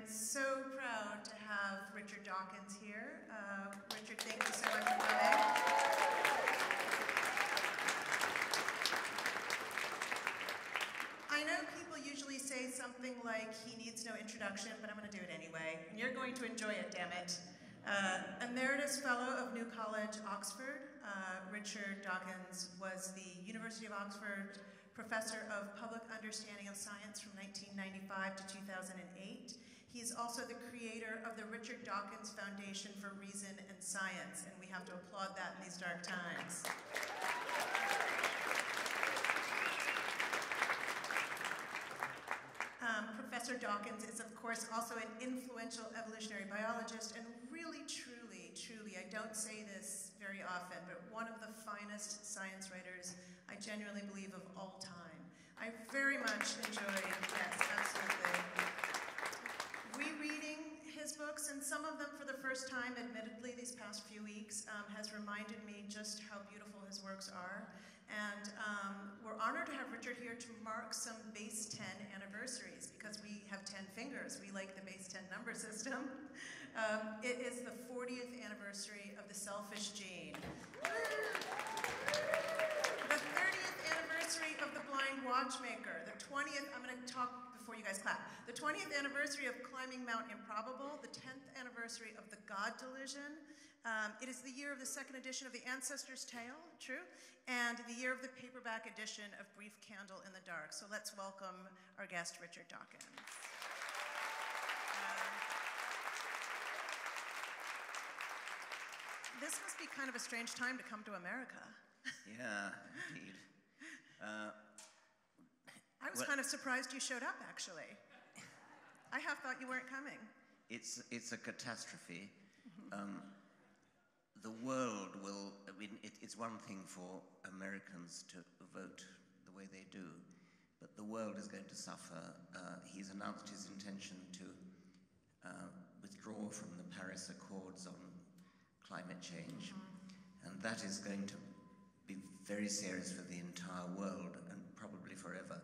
so proud to have Richard Dawkins here. Richard, thank you so much for coming. I know people usually say something like, he needs no introduction, but I'm going to do it anyway. And you're going to enjoy it, damn it. Emeritus Fellow of New College, Oxford, Richard Dawkins was the University of Oxford Professor of Public Understanding of Science from 1995 to 2008. He's also the creator of the Richard Dawkins Foundation for Reason and Science, and we have to applaud that in these dark times. Professor Dawkins is, of course, also an influential evolutionary biologist, and really, truly, I don't say this very often, but one of the finest science writers I genuinely believe of all time. I very much enjoyed, yes, absolutely, rereading his books, and some of them for the first time, admittedly, these past few weeks, has reminded me just how beautiful his works are. And we're honored to have Richard here to mark some base 10 anniversaries, because we have 10 fingers. We like the base 10 number system. It is the 40th anniversary of the selfish gene. The 30th anniversary of the blind watchmaker. The 20th, I'm going to talk before you guys clap. The 20th anniversary of climbing Mount Improbable. The 10th anniversary of the God Delusion. It is the year of the second edition of The Ancestor's Tale, true, and the year of the paperback edition of Brief Candle in the Dark. So let's welcome our guest, Richard Dawkins. This must be kind of a strange time to come to America. Yeah, indeed. I was kind of surprised you showed up, actually. I half thought you weren't coming. It's a catastrophe. The world will, I mean, it's one thing for Americans to vote the way they do, but the world is going to suffer. He's announced his intention to withdraw from the Paris Accords on climate change, and that is going to be very serious for the entire world, and probably forever.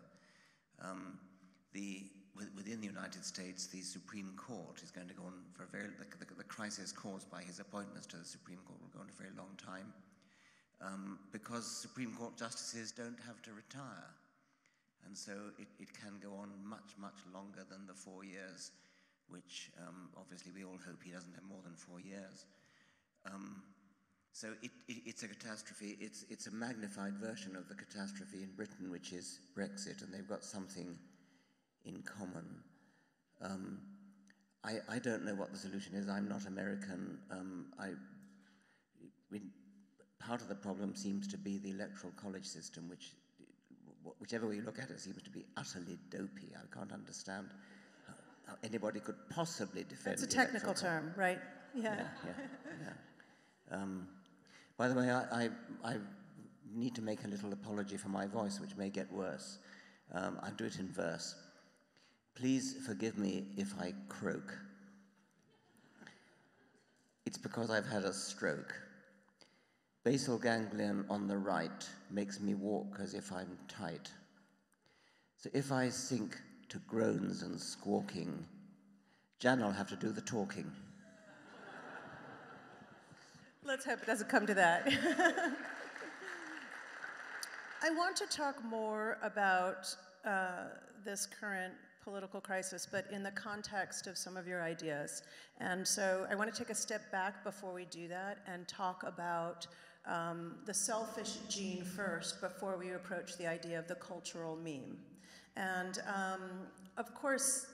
Within the United States, the Supreme Court is going to go on for a very, the crisis caused by his appointments to the Supreme Court will go on a very long time, because Supreme Court justices don't have to retire. And so it can go on much, much longer than the 4 years, which obviously we all hope he doesn't have more than 4 years. So it's a catastrophe. It's a magnified version of the catastrophe in Britain, which is Brexit, and they've got something in common. I don't know what the solution is. I'm not American. Part of the problem seems to be the electoral college system, whichever way you look at it, seems to be utterly dopey. I can't understand how anybody could possibly defend. That's a technical term, right? Yeah. By the way, I need to make a little apology for my voice, which may get worse. I'll do it in verse. Please forgive me if I croak. It's because I've had a stroke. Basal ganglion on the right makes me walk as if I'm tight. So if I sink to groans and squawking, Janna will have to do the talking. Let's hope it doesn't come to that. I want to talk more about this current political crisis, but in the context of some of your ideas. And so I want to take a step back before we do that and talk about the selfish gene first before we approach the idea of the cultural meme. And of course,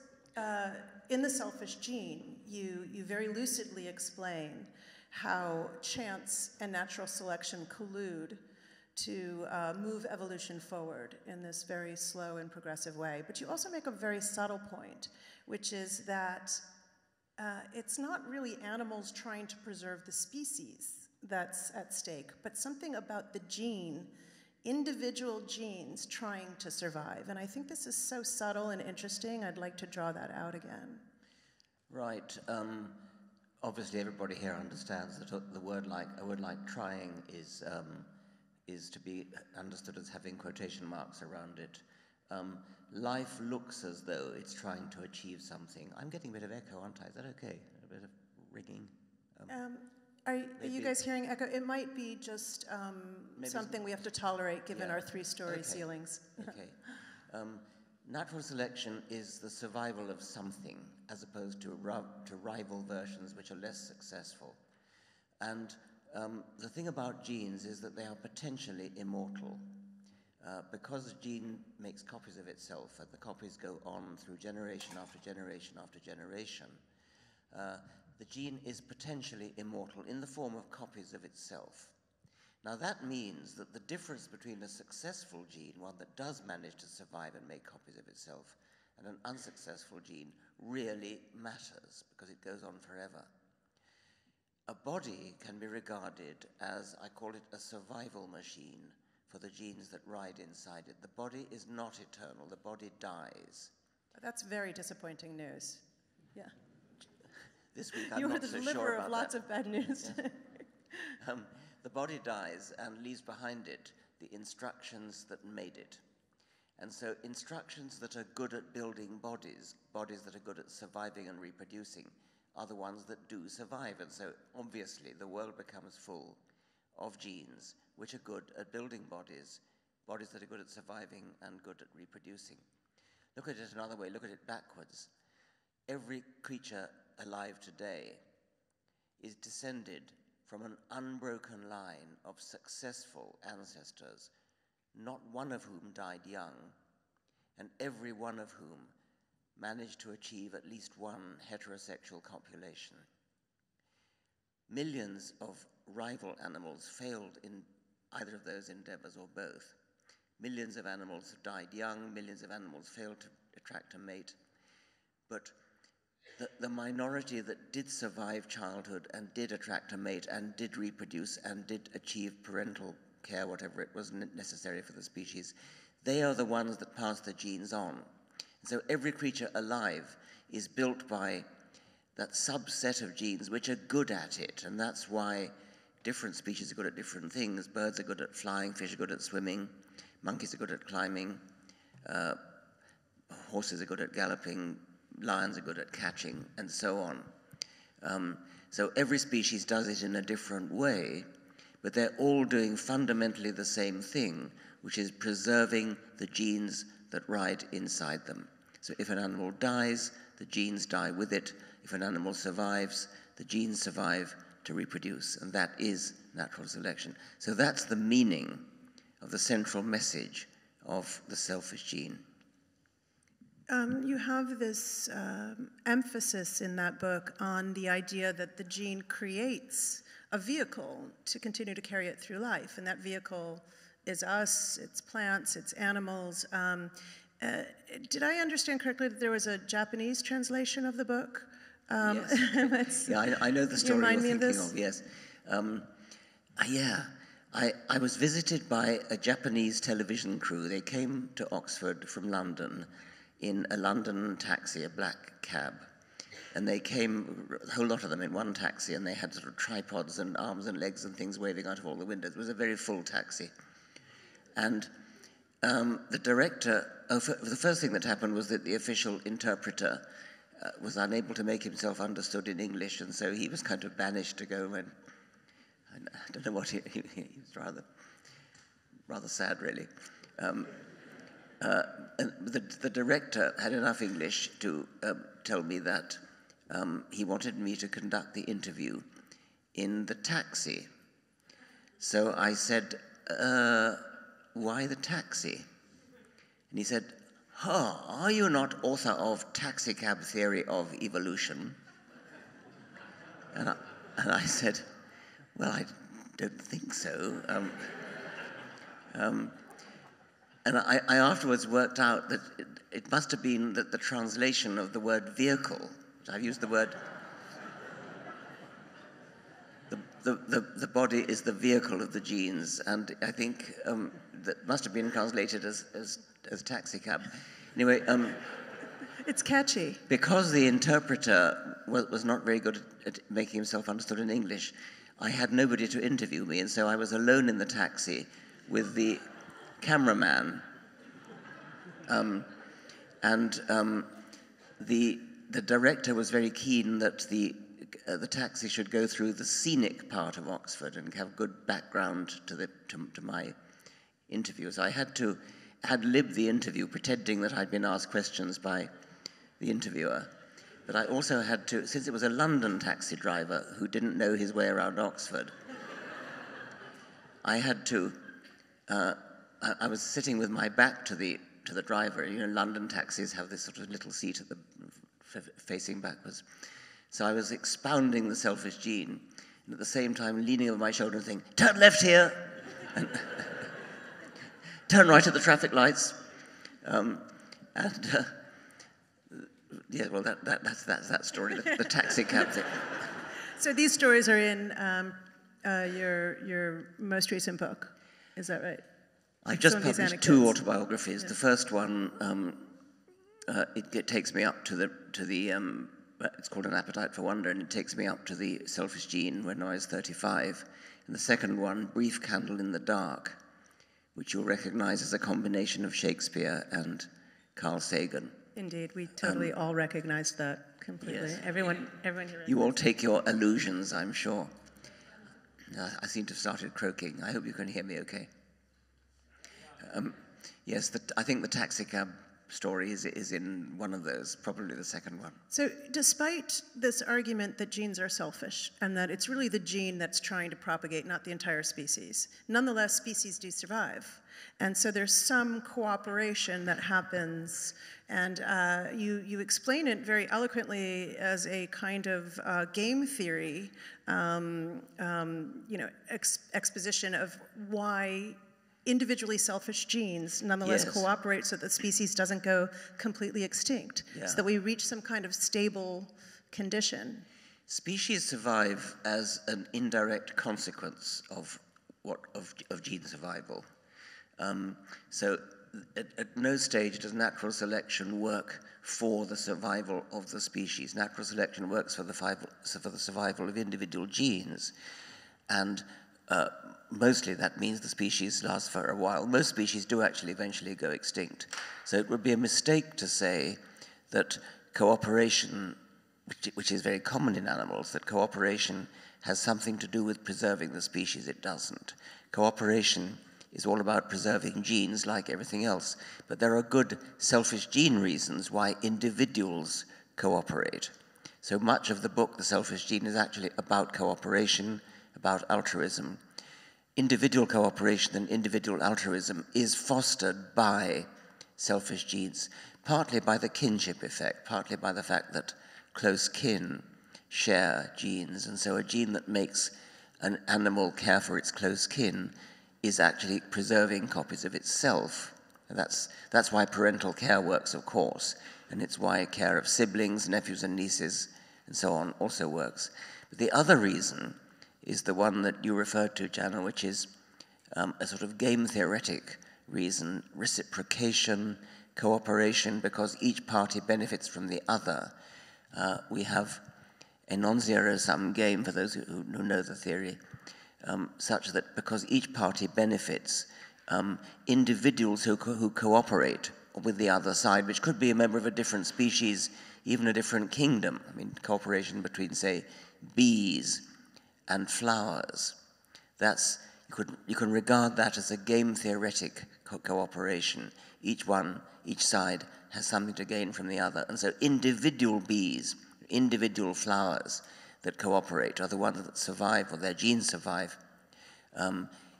in the selfish gene, you very lucidly explain how chance and natural selection collude to move evolution forward in this very slow and progressive way. But you also make a very subtle point, which is that it's not really animals trying to preserve the species that's at stake, but something about the gene, individual genes trying to survive. And I think this is so subtle and interesting, I'd like to draw that out again. Right. Obviously everybody here understands that a word like trying is to be understood as having quotation marks around it. life looks as though it's trying to achieve something. I'm getting a bit of echo, aren't I? Is that okay? A bit of ringing? Are you guys hearing echo? It might be just something we have to tolerate given our three-story ceilings. Okay. Natural selection is the survival of something as opposed to rival versions which are less successful. And the thing about genes is that they are potentially immortal. Because a gene makes copies of itself and the copies go on through generation after generation after generation, the gene is potentially immortal in the form of copies of itself. Now that means that the difference between a successful gene, one that does manage to survive and make copies of itself, and an unsuccessful gene really matters because it goes on forever. A body can be regarded as, I call it, a survival machine for the genes that ride inside it. The body is not eternal, the body dies. That's very disappointing news. Yeah. This week I'm not so sure about that. You are the deliverer of lots of bad news. Yeah. The body dies and leaves behind it the instructions that made it. And so instructions that are good at building bodies, bodies that are good at surviving and reproducing, are the ones that do survive. And so obviously the world becomes full of genes which are good at building bodies, bodies that are good at surviving and good at reproducing. Look at it another way, look at it backwards. Every creature alive today is descended from an unbroken line of successful ancestors, not one of whom died young, and every one of whom managed to achieve at least one heterosexual copulation. Millions of rival animals failed in either of those endeavors or both. Millions of animals have died young, millions of animals failed to attract a mate, but the minority that did survive childhood and did attract a mate and did reproduce and did achieve parental care, whatever it was necessary for the species, they are the ones that pass the genes on. So every creature alive is built by that subset of genes which are good at it, and that's why different species are good at different things. Birds are good at flying, fish are good at swimming, monkeys are good at climbing, horses are good at galloping, lions are good at catching, and so on. So every species does it in a different way, but they're all doing fundamentally the same thing, which is preserving the genes that ride inside them. So if an animal dies, the genes die with it. If an animal survives, the genes survive to reproduce, and that is natural selection. So that's the meaning of the central message of the selfish gene. You have this emphasis in that book on the idea that the gene creates a vehicle to continue to carry it through life, and that vehicle is us, it's plants, it's animals. Did I understand correctly that there was a Japanese translation of the book? Yes. Yeah, I know the story you're thinking of, yes. I was visited by a Japanese television crew. They came to Oxford from London in a London taxi, a black cab. And they came, a whole lot of them in one taxi, and they had sort of tripods and arms and legs and things waving out of all the windows. It was a very full taxi. And the director, the first thing that happened was that the official interpreter was unable to make himself understood in English, and so he was kind of banished to go, and I don't know what, he was rather sad, really. And the director had enough English to tell me that he wanted me to conduct the interview in the taxi. So I said, why the taxi? And he said, are you not author of Taxicab Theory of Evolution? And I said, well, I don't think so. And I afterwards worked out that it must have been that the translation of the word vehicle, I've used the word, the body is the vehicle of the genes, and I think that must have been translated as taxicab. Anyway, it's catchy. Because the interpreter was not very good at making himself understood in English, I had nobody to interview me, and so I was alone in the taxi with the cameraman. And the director was very keen that the taxi should go through the scenic part of Oxford and have good background to my interviews. I had to ad-lib the interview, pretending that I'd been asked questions by the interviewer. But I also had to, since it was a London taxi driver who didn't know his way around Oxford, I had to, I was sitting with my back to the driver. You know, London taxis have this sort of little seat at the facing backwards. So I was expounding the selfish gene, and at the same time leaning over my shoulder and saying, "Turn left here," and "Turn right at the traffic lights." Yeah, well, that's that story, the taxi cab thing. So these stories are in your most recent book, is that right? I've just published 2 autobiographies. Yeah. The first one, it takes me up to the it's called An Appetite for Wonder, and it takes me up to the selfish gene when I was 35. And the second one, Brief Candle in the Dark, which you'll recognize as a combination of Shakespeare and Carl Sagan. Indeed, we totally all recognized that completely. Yes. Everyone here. You all take your illusions, I'm sure. I seem to have started croaking. I hope you can hear me okay. Yes, I think the taxicab story is in one of those, probably the second one. So despite this argument that genes are selfish and that it's really the gene that's trying to propagate, not the entire species, nonetheless, species do survive. And so there's some cooperation that happens, and you explain it very eloquently as a kind of game theory, exposition of why individually selfish genes nonetheless cooperate so that the species doesn't go completely extinct, so that we reach some kind of stable condition. Species survive as an indirect consequence of gene survival. So at no stage does natural selection work for the survival of the species. Natural selection works for the survival of individual genes, and mostly that means the species lasts for a while. Most species do actually eventually go extinct. So it would be a mistake to say that cooperation, which is very common in animals, that cooperation has something to do with preserving the species. It doesn't. Cooperation is all about preserving genes like everything else. But there are good selfish gene reasons why individuals cooperate. So much of the book, The Selfish Gene, is actually about cooperation, about altruism. Individual cooperation and individual altruism is fostered by selfish genes, partly by the kinship effect, partly by the fact that close kin share genes. And so a gene that makes an animal care for its close kin is actually preserving copies of itself. And that's why parental care works, of course, and it's why care of siblings, nephews and nieces, and so on also works. But the other reason is the one that you referred to, Janna, which is a sort of game theoretic reason, reciprocation, cooperation, because each party benefits from the other. We have a non-zero-sum game, for those who know the theory, such that because each party benefits, individuals who cooperate with the other side, which could be a member of a different species, even a different kingdom. I mean, cooperation between, say, bees and flowers. You can regard that as a game theoretic cooperation. Each side has something to gain from the other. And so individual bees, individual flowers that cooperate are the ones that survive, or their genes survive,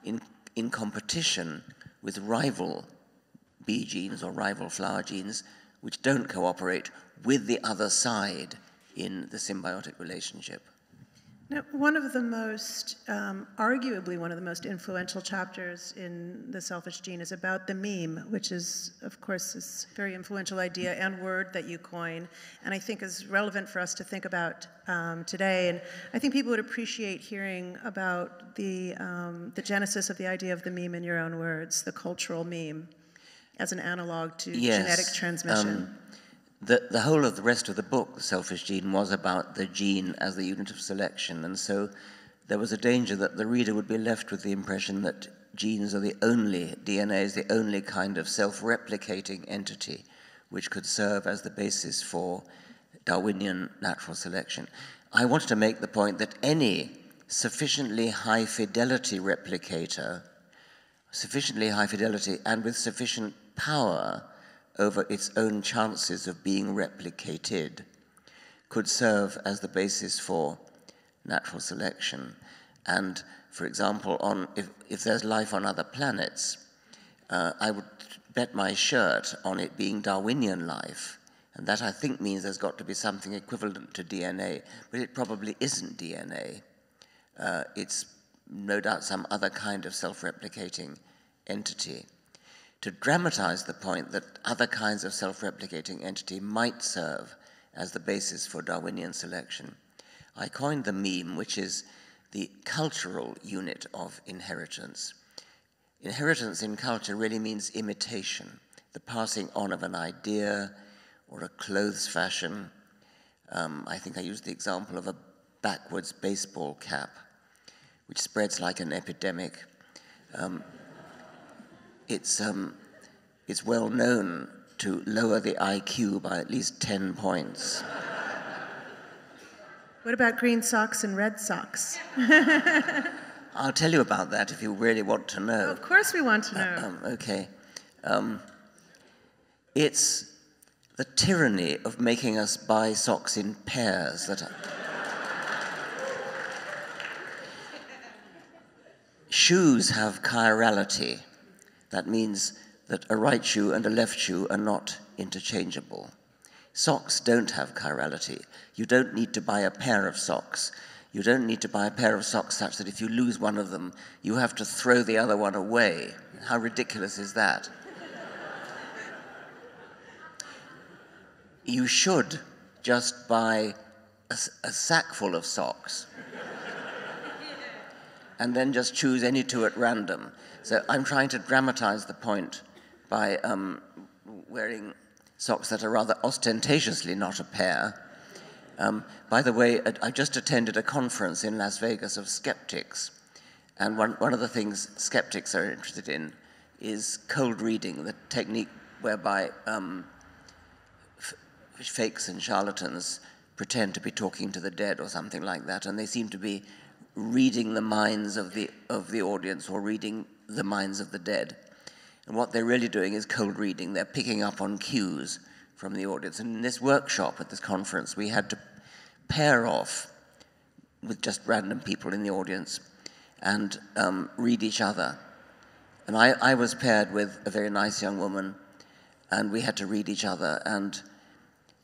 in competition with rival bee genes or rival flower genes, which don't cooperate with the other side in the symbiotic relationship. Now, one of the most, arguably one of the most influential chapters in The Selfish Gene is about the meme, which is, of course, this very influential idea and word that you coin, and I think is relevant for us to think about today. And I think people would appreciate hearing about the genesis of the idea of the meme in your own words, the cultural meme, as an analog to genetic transmission. The whole of the rest of the book, The Selfish Gene, was about the gene as the unit of selection, and so there was a danger that the reader would be left with the impression that genes are the only, DNA is the only kind of self-replicating entity which could serve as the basis for Darwinian natural selection. I wanted to make the point that any sufficiently high fidelity replicator, sufficiently high fidelity and with sufficient power over its own chances of being replicated, could serve as the basis for natural selection. And for example, if there's life on other planets, I would bet my shirt on it being Darwinian life. And that, I think, means there's got to be something equivalent to DNA, but it probably isn't DNA. It's no doubt some other kind of self-replicating entity. To dramatize the point that other kinds of self-replicating entity might serve as the basis for Darwinian selection, I coined the meme, which is the cultural unit of inheritance. Inheritance in culture really means imitation, the passing on of an idea or a clothes fashion. I think I used the example of a backwards baseball cap, which spreads like an epidemic. It's well known to lower the IQ by at least 10 points. What about green socks and red socks? I'll tell you about that if you really want to know. Of course we want to know. Okay. It's the tyranny of making us buy socks in pairs that shoes have chirality. That means that a right shoe and a left shoe are not interchangeable. Socks don't have chirality. You don't need to buy a pair of socks. You don't need to buy a pair of socks such that if you lose one of them, you have to throw the other one away. How ridiculous is that? You should just buy a sack full of socks and then just choose any two at random. So I'm trying to dramatize the point by wearing socks that are rather ostentatiously not a pair. By the way, I just attended a conference in Las Vegas of skeptics, and one of the things skeptics are interested in is cold reading, the technique whereby fakes and charlatans pretend to be talking to the dead or something like that, and they seem to be reading the minds of the audience or reading the minds of the dead. And what they're really doing is cold reading. They're picking up on cues from the audience. And in this workshop at this conference, we had to pair off with just random people in the audience and read each other. And I was paired with a very nice young woman, and we had to read each other. And,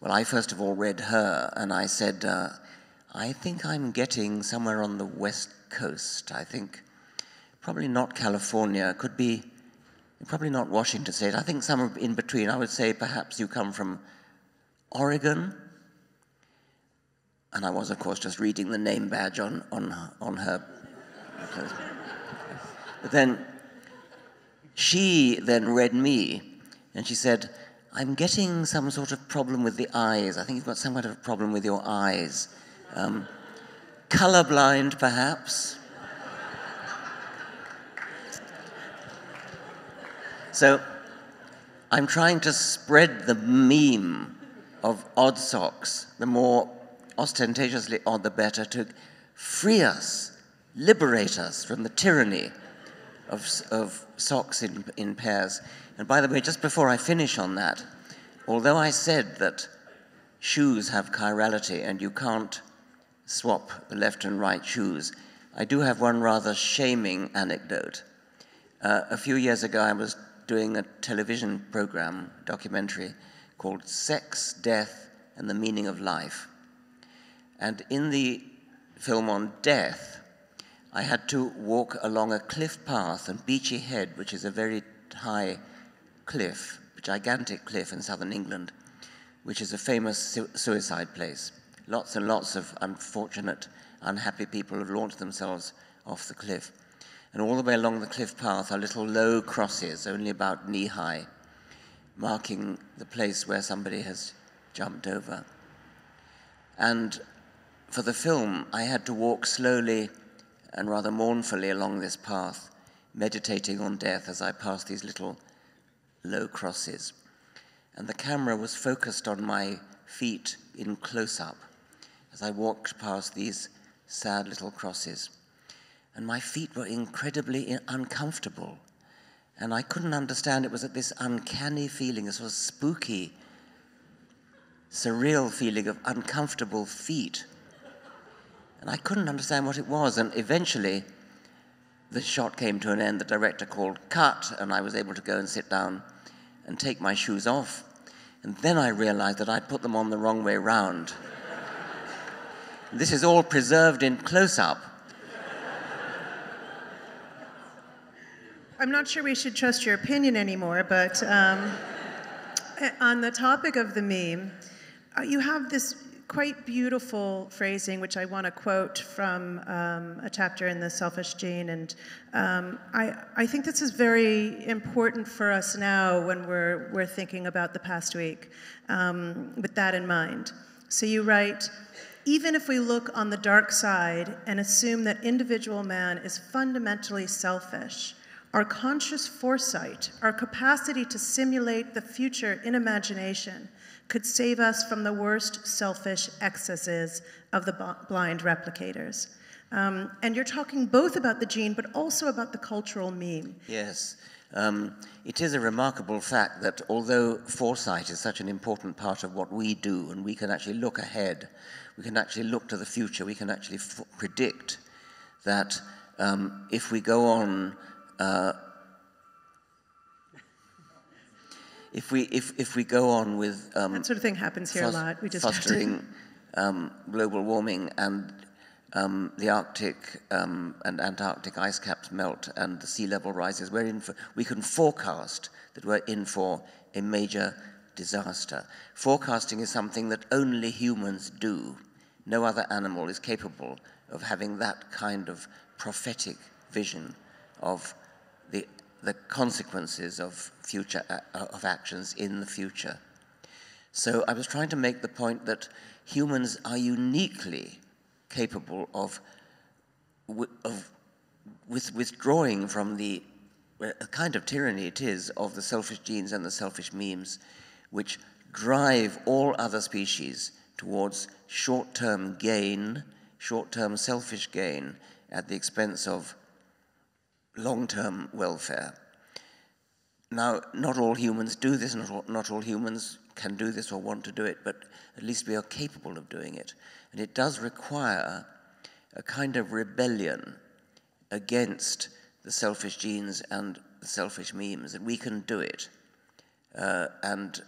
well, I first of all read her, and I said, I think I'm getting somewhere on the West Coast. I think probably not California. Could be probably not Washington State. I think somewhere in between. I would say perhaps you come from Oregon. And I was, of course, just reading the name badge on her. But then she then read me, and she said, I'm getting some sort of problem with the eyes. I think you've got some kind of problem with your eyes. Colorblind, perhaps. So I'm trying to spread the meme of odd socks, the more ostentatiously odd the better, to free us, liberate us from the tyranny of socks in pairs. And by the way, just before I finish on that, although I said that shoes have chirality and you can't swap the left and right shoes, I do have one rather shaming anecdote. A few years ago, I was doing a television program, documentary, called Sex, Death, and the Meaning of Life. And in the film on death, I had to walk along a cliff path on Beachy Head, which is a very high cliff, a gigantic cliff in southern England, which is a famous suicide place. Lots and lots of unfortunate, unhappy people have launched themselves off the cliff. And all the way along the cliff path are little low crosses, only about knee-high, marking the place where somebody has jumped over. And for the film, I had to walk slowly and rather mournfully along this path, meditating on death as I passed these little low crosses. and the camera was focused on my feet in close-up as I walked past these sad little crosses. And my feet were incredibly uncomfortable. And I couldn't understand, it was this uncanny feeling, this was spooky, surreal feeling of uncomfortable feet. And I couldn't understand what it was. And eventually, the shot came to an end. The director called cut, and I was able to go and sit down and take my shoes off. And then I realized that I'd put them on the wrong way round. This is all preserved in close-up. I'm not sure we should trust your opinion anymore, but on the topic of the meme, you have this quite beautiful phrasing, which I want to quote from a chapter in The Selfish Gene. And I think this is very important for us now when we're thinking about the past week, with that in mind. So you write, even if we look on the dark side and assume that individual man is fundamentally selfish, our conscious foresight, our capacity to simulate the future in imagination, could save us from the worst selfish excesses of the blind replicators. And you're talking both about the gene, but also about the cultural meme. Yes. It is a remarkable fact that although foresight is such an important part of what we do, and we can actually look ahead, we can actually look to the future, we can actually predict that if we go on if we go on with that sort of thing happens here a lot. We just fostering global warming and the Arctic and Antarctic ice caps melt and the sea level rises, we can forecast that we're in for a major disaster. Forecasting is something that only humans do. No other animal is capable of having that kind of prophetic vision of the consequences of future of actions in the future. So I was trying to make the point that humans are uniquely capable of withdrawing from the kind of tyranny it is of the selfish genes and the selfish memes, which drive all other species towards short-term gain, short-term selfish gain at the expense of long-term welfare. Now, not all humans do this, not all humans can do this or want to do it, but at least we are capable of doing it. And it does require a kind of rebellion against the selfish genes and the selfish memes, and we can do it. And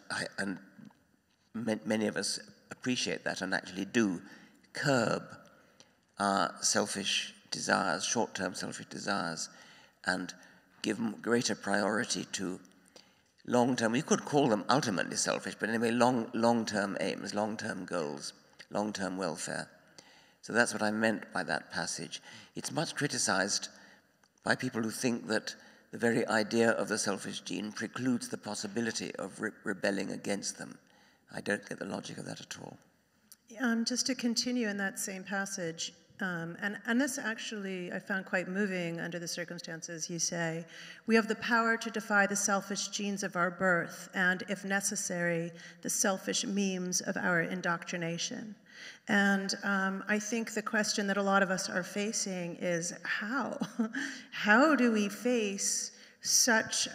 many of us appreciate that and actually do curb our selfish desires, short-term selfish desires, and give greater priority to long-term, we could call them ultimately selfish, but anyway, long-term aims, long-term goals, long-term welfare. So that's what I meant by that passage. It's much criticized by people who think that the very idea of the selfish gene precludes the possibility of rebelling against them. I don't get the logic of that at all. Just to continue in that same passage, and this actually I found quite moving under the circumstances. You say, we have the power to defy the selfish genes of our birth and, if necessary, the selfish memes of our indoctrination. And I think the question that a lot of us are facing is how? How do we face such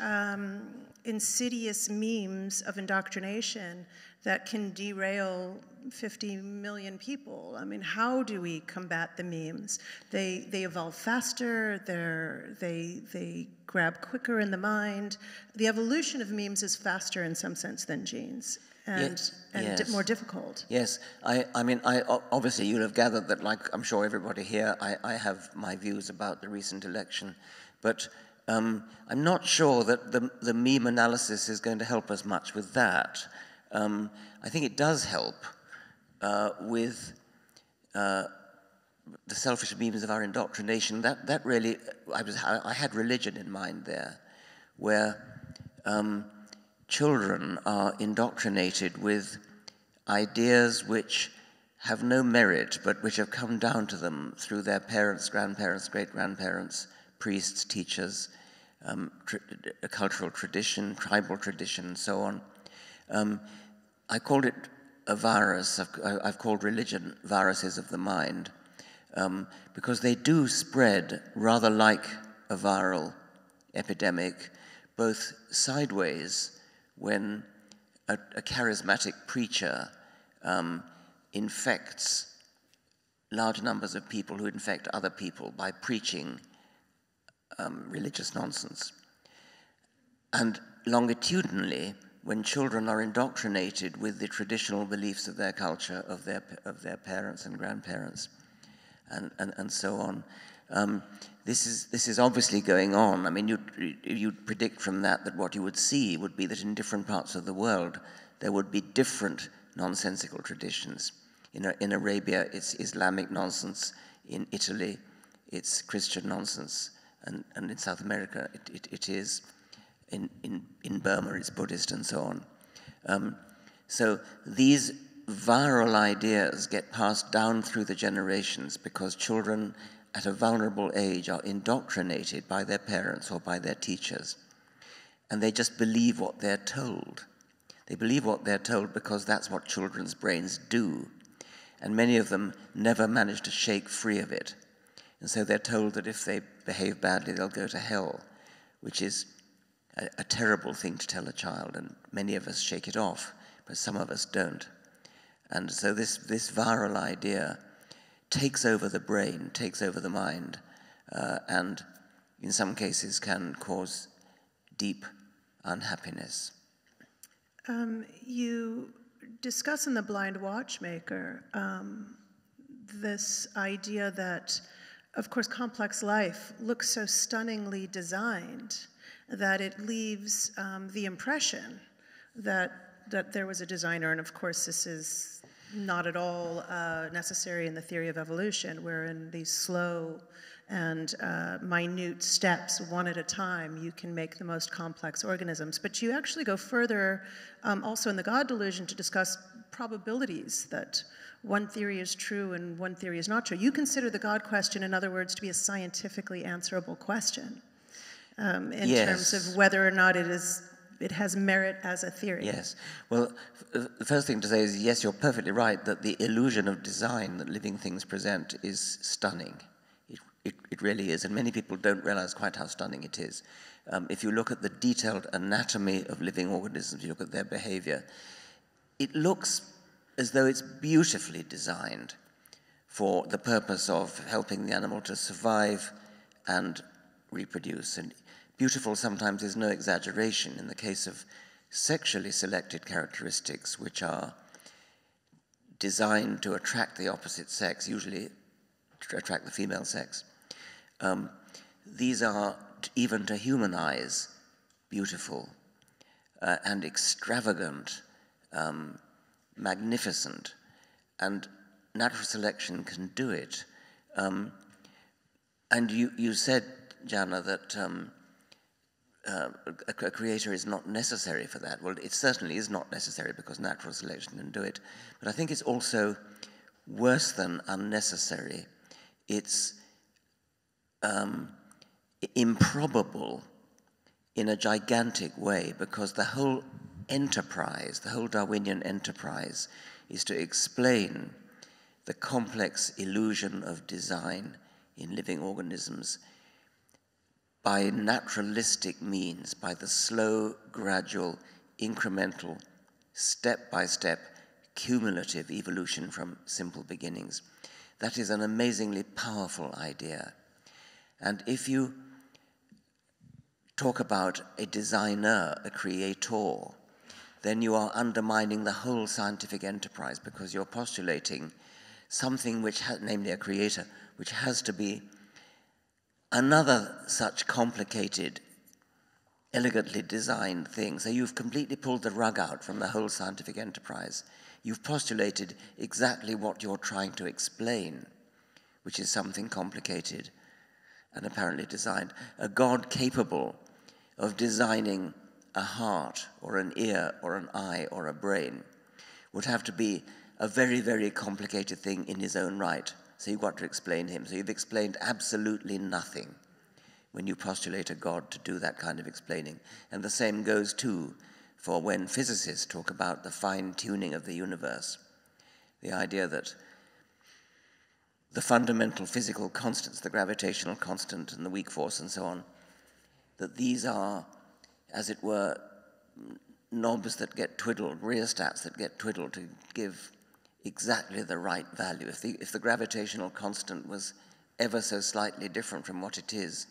insidious memes of indoctrination that can derail 50 million people? I mean, how do we combat the memes? They evolve faster, they grab quicker in the mind. The evolution of memes is faster in some sense than genes, and yes. More difficult. Yes, I mean, obviously you'll have gathered that, like I'm sure everybody here, I have my views about the recent election, but I'm not sure that the meme analysis is going to help us much with that. I think it does help with the selfish memes of our indoctrination. That really, I had religion in mind there, where children are indoctrinated with ideas which have no merit, but which have come down to them through their parents, grandparents, great-grandparents, priests, teachers, a cultural tradition, tribal tradition, and so on. I called it a virus. I've called religion viruses of the mind, because they do spread rather like a viral epidemic, both sideways when a charismatic preacher infects large numbers of people who infect other people by preaching religious nonsense. And longitudinally, when children are indoctrinated with the traditional beliefs of their culture, of their parents and grandparents, and so on, this is obviously going on. I mean, you'd predict from that what you would see would be that in different parts of the world there would be different nonsensical traditions. In Arabia, it's Islamic nonsense. In Italy, it's Christian nonsense, and in South America, it is. In Burma, it's Buddhist, and so on. So these viral ideas get passed down through the generations because children at a vulnerable age are indoctrinated by their parents or by their teachers, and they just believe what they're told. They believe what they're told because that's what children's brains do, and many of them never manage to shake free of it. And so they're told that if they behave badly, they'll go to hell, which is a terrible thing to tell a child, and many of us shake it off, but some of us don't. And so this viral idea takes over the brain, takes over the mind, and in some cases can cause deep unhappiness. You discuss in The Blind Watchmaker this idea that, of course, complex life looks so stunningly designed that it leaves the impression that there was a designer, and of course this is not at all necessary in the theory of evolution, wherein these slow and minute steps, one at a time, you can make the most complex organisms. But you actually go further also in the God delusion to discuss probabilities, that one theory is true and one theory is not true. You consider the God question, in other words, to be a scientifically answerable question. In terms of whether or not it has merit as a theory. Yes. Well, the first thing to say is, yes, you're perfectly right that the illusion of design that living things present is stunning. It really is, and many people don't realize quite how stunning it is. If you look at the detailed anatomy of living organisms, you look at their behavior, it looks as though it's beautifully designed for the purpose of helping the animal to survive and reproduce. And beautiful sometimes is no exaggeration. In the case of sexually selected characteristics, which are designed to attract the opposite sex, usually to attract the female sex, these are, even to human eyes, beautiful and extravagant, magnificent, and natural selection can do it. And you said, Janna, that a creator is not necessary for that. Well, it certainly is not necessary because natural selection can do it. But I think it's also worse than unnecessary. It's improbable in a gigantic way, because the whole enterprise, the whole Darwinian enterprise, is to explain the complex illusion of design in living organisms by naturalistic means, by the slow, gradual, incremental, step-by-step, cumulative evolution from simple beginnings. That is an amazingly powerful idea. And if you talk about a designer, a creator, then you are undermining the whole scientific enterprise, because you're postulating something which has, namely a creator, which has to be another such complicated, elegantly designed thing. So you've completely pulled the rug out from the whole scientific enterprise. You've postulated exactly what you're trying to explain, which is something complicated and apparently designed. A God capable of designing a heart or an ear or an eye or a brain would have to be a very, very complicated thing in his own right. So you've got to explain him. So you've explained absolutely nothing when you postulate a God to do that kind of explaining. And the same goes to for when physicists talk about the fine-tuning of the universe. The idea that the fundamental physical constants, the gravitational constant and the weak force and so on, that these are, as it were, knobs that get twiddled, rheostats that get twiddled to give exactly the right value. If the gravitational constant was ever so slightly different from what it is,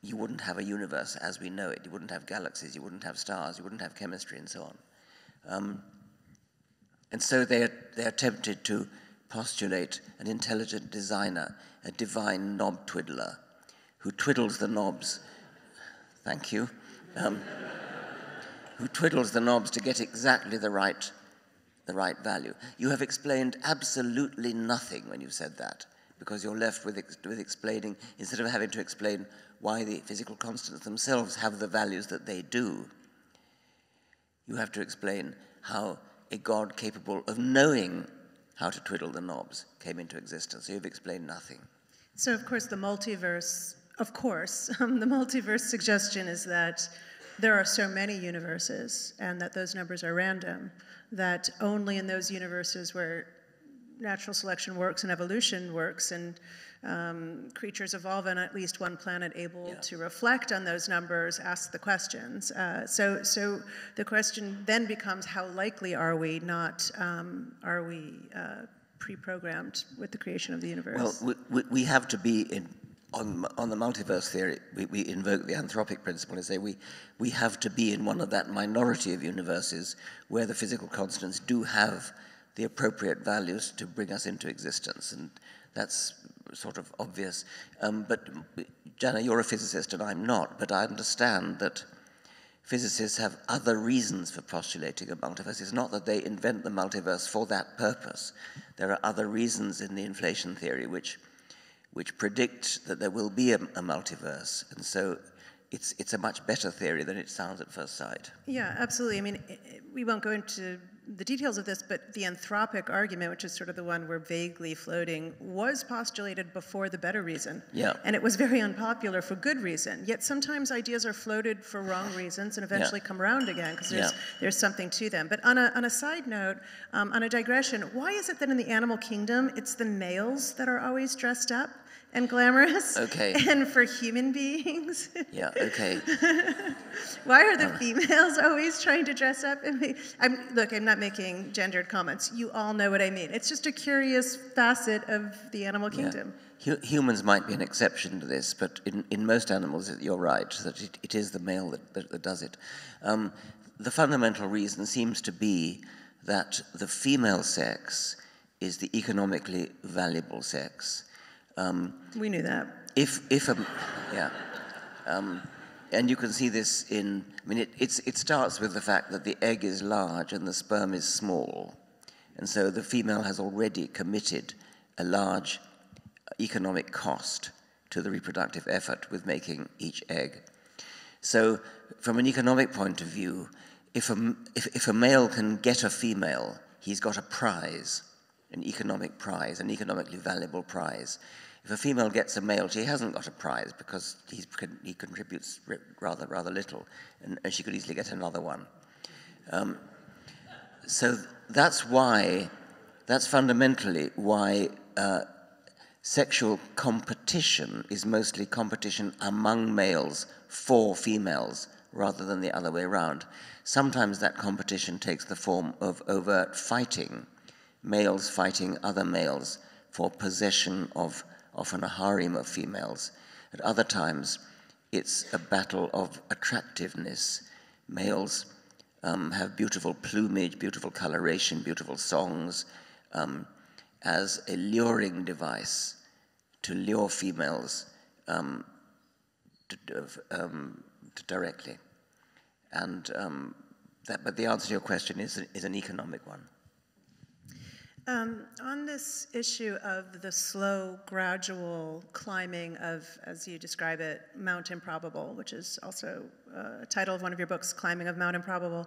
you wouldn't have a universe as we know it. You wouldn't have galaxies, you wouldn't have stars, you wouldn't have chemistry and so on. And so they attempted to postulate an intelligent designer, a divine knob twiddler, who twiddles the knobs, thank you, who twiddles the knobs to get exactly the right value. You have explained absolutely nothing when you said that, because you're left with explaining, instead of having to explain why the physical constants themselves have the values that they do, you have to explain how a God capable of knowing how to twiddle the knobs came into existence. So you've explained nothing. So of course the multiverse suggestion is that there are so many universes and that those numbers are random, that only in those universes where natural selection works and evolution works and creatures evolve on at least one planet able to reflect on those numbers, ask the questions. So the question then becomes, how likely are we pre-programmed with the creation of the universe? Well, we have to be on the multiverse theory, we invoke the anthropic principle and say we have to be in one of that minority of universes where the physical constants do have the appropriate values to bring us into existence, and that's sort of obvious. But Janna, you're a physicist and I'm not, but I understand that physicists have other reasons for postulating a multiverse. It's not that they invent the multiverse for that purpose. There are other reasons in the inflation theory which predict that there will be a multiverse, and so it's a much better theory than it sounds at first sight. Yeah, absolutely. I mean, we won't go into the details of this, but the Anthropic Argument, which is sort of the one we're vaguely floating, was postulated before the better reason. Yeah. And it was very unpopular for good reason. Yet sometimes ideas are floated for wrong reasons and eventually come around again because there's something to them. But on a side note, on a digression, why is it that in the animal kingdom it's the males that are always dressed up and glamorous? Okay. And for human beings? Yeah, okay. Why are the females always trying to dress up? Look, I'm not making gendered comments. You all know what I mean. It's just a curious facet of the animal kingdom. Yeah. Humans might be an exception to this, but in most animals, you're right, that it is the male that does it. The fundamental reason seems to be that the female sex is the economically valuable sex. We knew that. And you can see this it starts with the fact that the egg is large and the sperm is small. And so the female has already committed a large economic cost to the reproductive effort with making each egg. So from an economic point of view, if a male can get a female, he's got a prize, an economic prize, an economically valuable prize. If a female gets a male, she hasn't got a prize because he contributes rather little, and she could easily get another one. So that's fundamentally why sexual competition is mostly competition among males for females rather than the other way around. Sometimes that competition takes the form of overt fighting, males fighting other males for possession of often a harem of females. At other times, it's a battle of attractiveness. Males have beautiful plumage, beautiful coloration, beautiful songs, as a luring device to lure females directly. And but the answer to your question is an economic one. On this issue of the slow, gradual climbing of, as you describe it, Mount Improbable, which is also a title of one of your books, Climbing of Mount Improbable,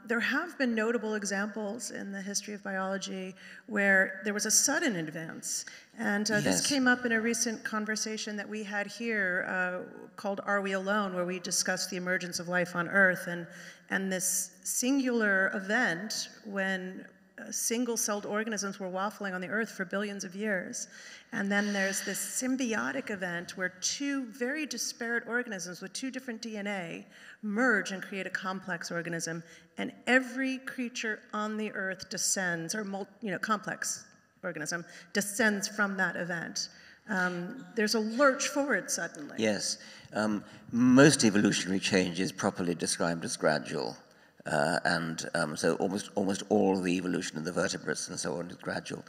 there have been notable examples in the history of biology where there was a sudden advance. And this came up in a recent conversation that we had here called Are We Alone?, where we discussed the emergence of life on Earth and this singular event when single-celled organisms were waffling on the Earth for billions of years. And then there's this symbiotic event where two very disparate organisms with two different DNA merge and create a complex organism, and every creature on the Earth descends, or complex organism, descends from that event. There's a lurch forward suddenly. Yes. Most evolutionary change is properly described as gradual. So almost all the evolution of the vertebrates and so on is gradual.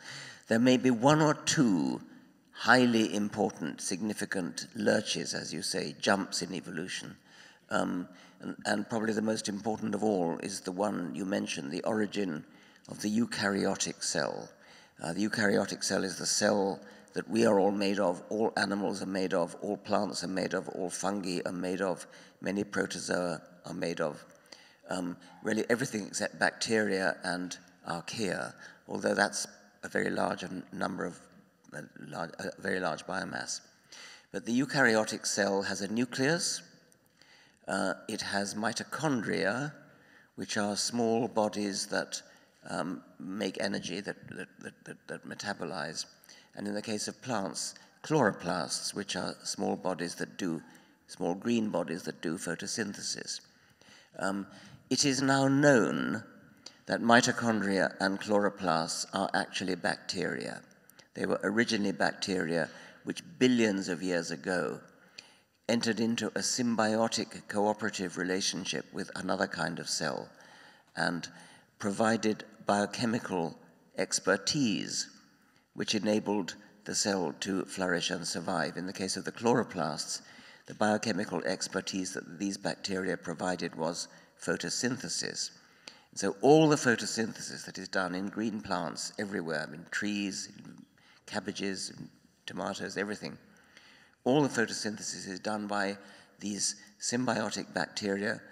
There may be one or two highly important, significant lurches, as you say, jumps in evolution. And probably the most important of all is the one you mentioned, the origin of the eukaryotic cell. The eukaryotic cell is the cell that we are all made of, all animals are made of, all plants are made of, all fungi are made of, many protozoa are made of. Really everything except bacteria and archaea, although that's a very large number of, a very large biomass. But the eukaryotic cell has a nucleus, it has mitochondria, which are small bodies that make energy, that metabolize, and in the case of plants, chloroplasts, which are small green bodies that do photosynthesis. It is now known that mitochondria and chloroplasts are actually bacteria. They were originally bacteria which billions of years ago entered into a symbiotic cooperative relationship with another kind of cell and provided biochemical expertise which enabled the cell to flourish and survive. In the case of the chloroplasts, the biochemical expertise that these bacteria provided was photosynthesis. So all the photosynthesis that is done in green plants everywhere, in trees, in cabbages, in tomatoes, everything, all the photosynthesis is done by these symbiotic bacteria,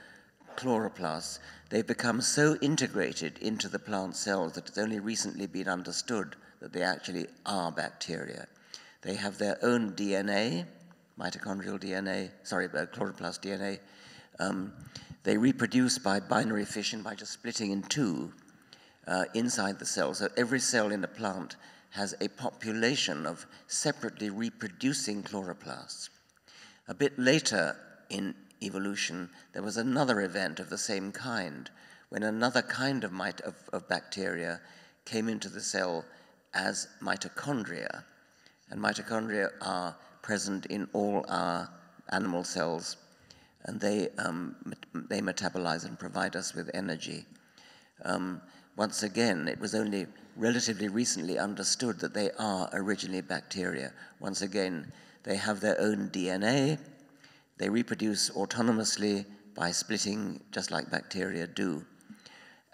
chloroplasts. They've become so integrated into the plant cells that it's only recently been understood that they actually are bacteria. They have their own DNA, mitochondrial DNA, chloroplast DNA. They reproduce by binary fission, by just splitting in two inside the cell. So every cell in a plant has a population of separately reproducing chloroplasts. A bit later in evolution, there was another event of the same kind, when another kind of bacteria came into the cell as mitochondria. And mitochondria are present in all our animal cells, and they metabolize and provide us with energy. Once again, it was only relatively recently understood that they are originally bacteria. Once again, they have their own DNA. They reproduce autonomously by splitting, just like bacteria do.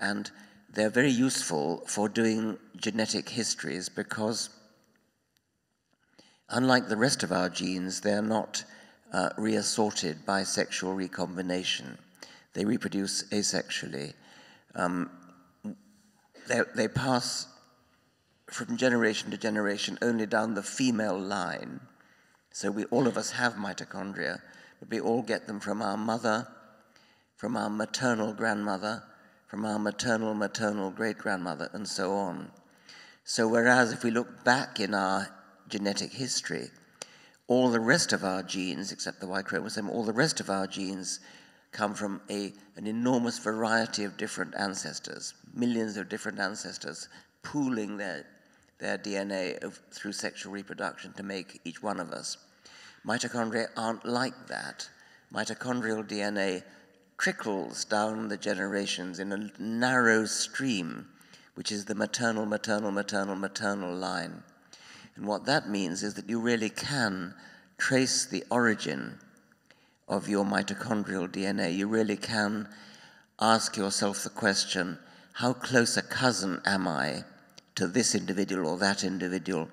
And they're very useful for doing genetic histories because, unlike the rest of our genes, they're not reassorted by sexual recombination. They reproduce asexually. They pass from generation to generation only down the female line. So all of us have mitochondria, but we all get them from our mother, from our maternal grandmother, from our maternal great-grandmother, and so on. So whereas if we look back in our genetic history, all the rest of our genes, except the Y chromosome, all the rest of our genes come from an enormous variety of different ancestors, millions of different ancestors pooling their DNA through sexual reproduction to make each one of us. Mitochondria aren't like that. Mitochondrial DNA trickles down the generations in a narrow stream, which is the maternal line. And what that means is that you really can trace the origin of your mitochondrial DNA. You really can ask yourself the question, how close a cousin am I to this individual or that individual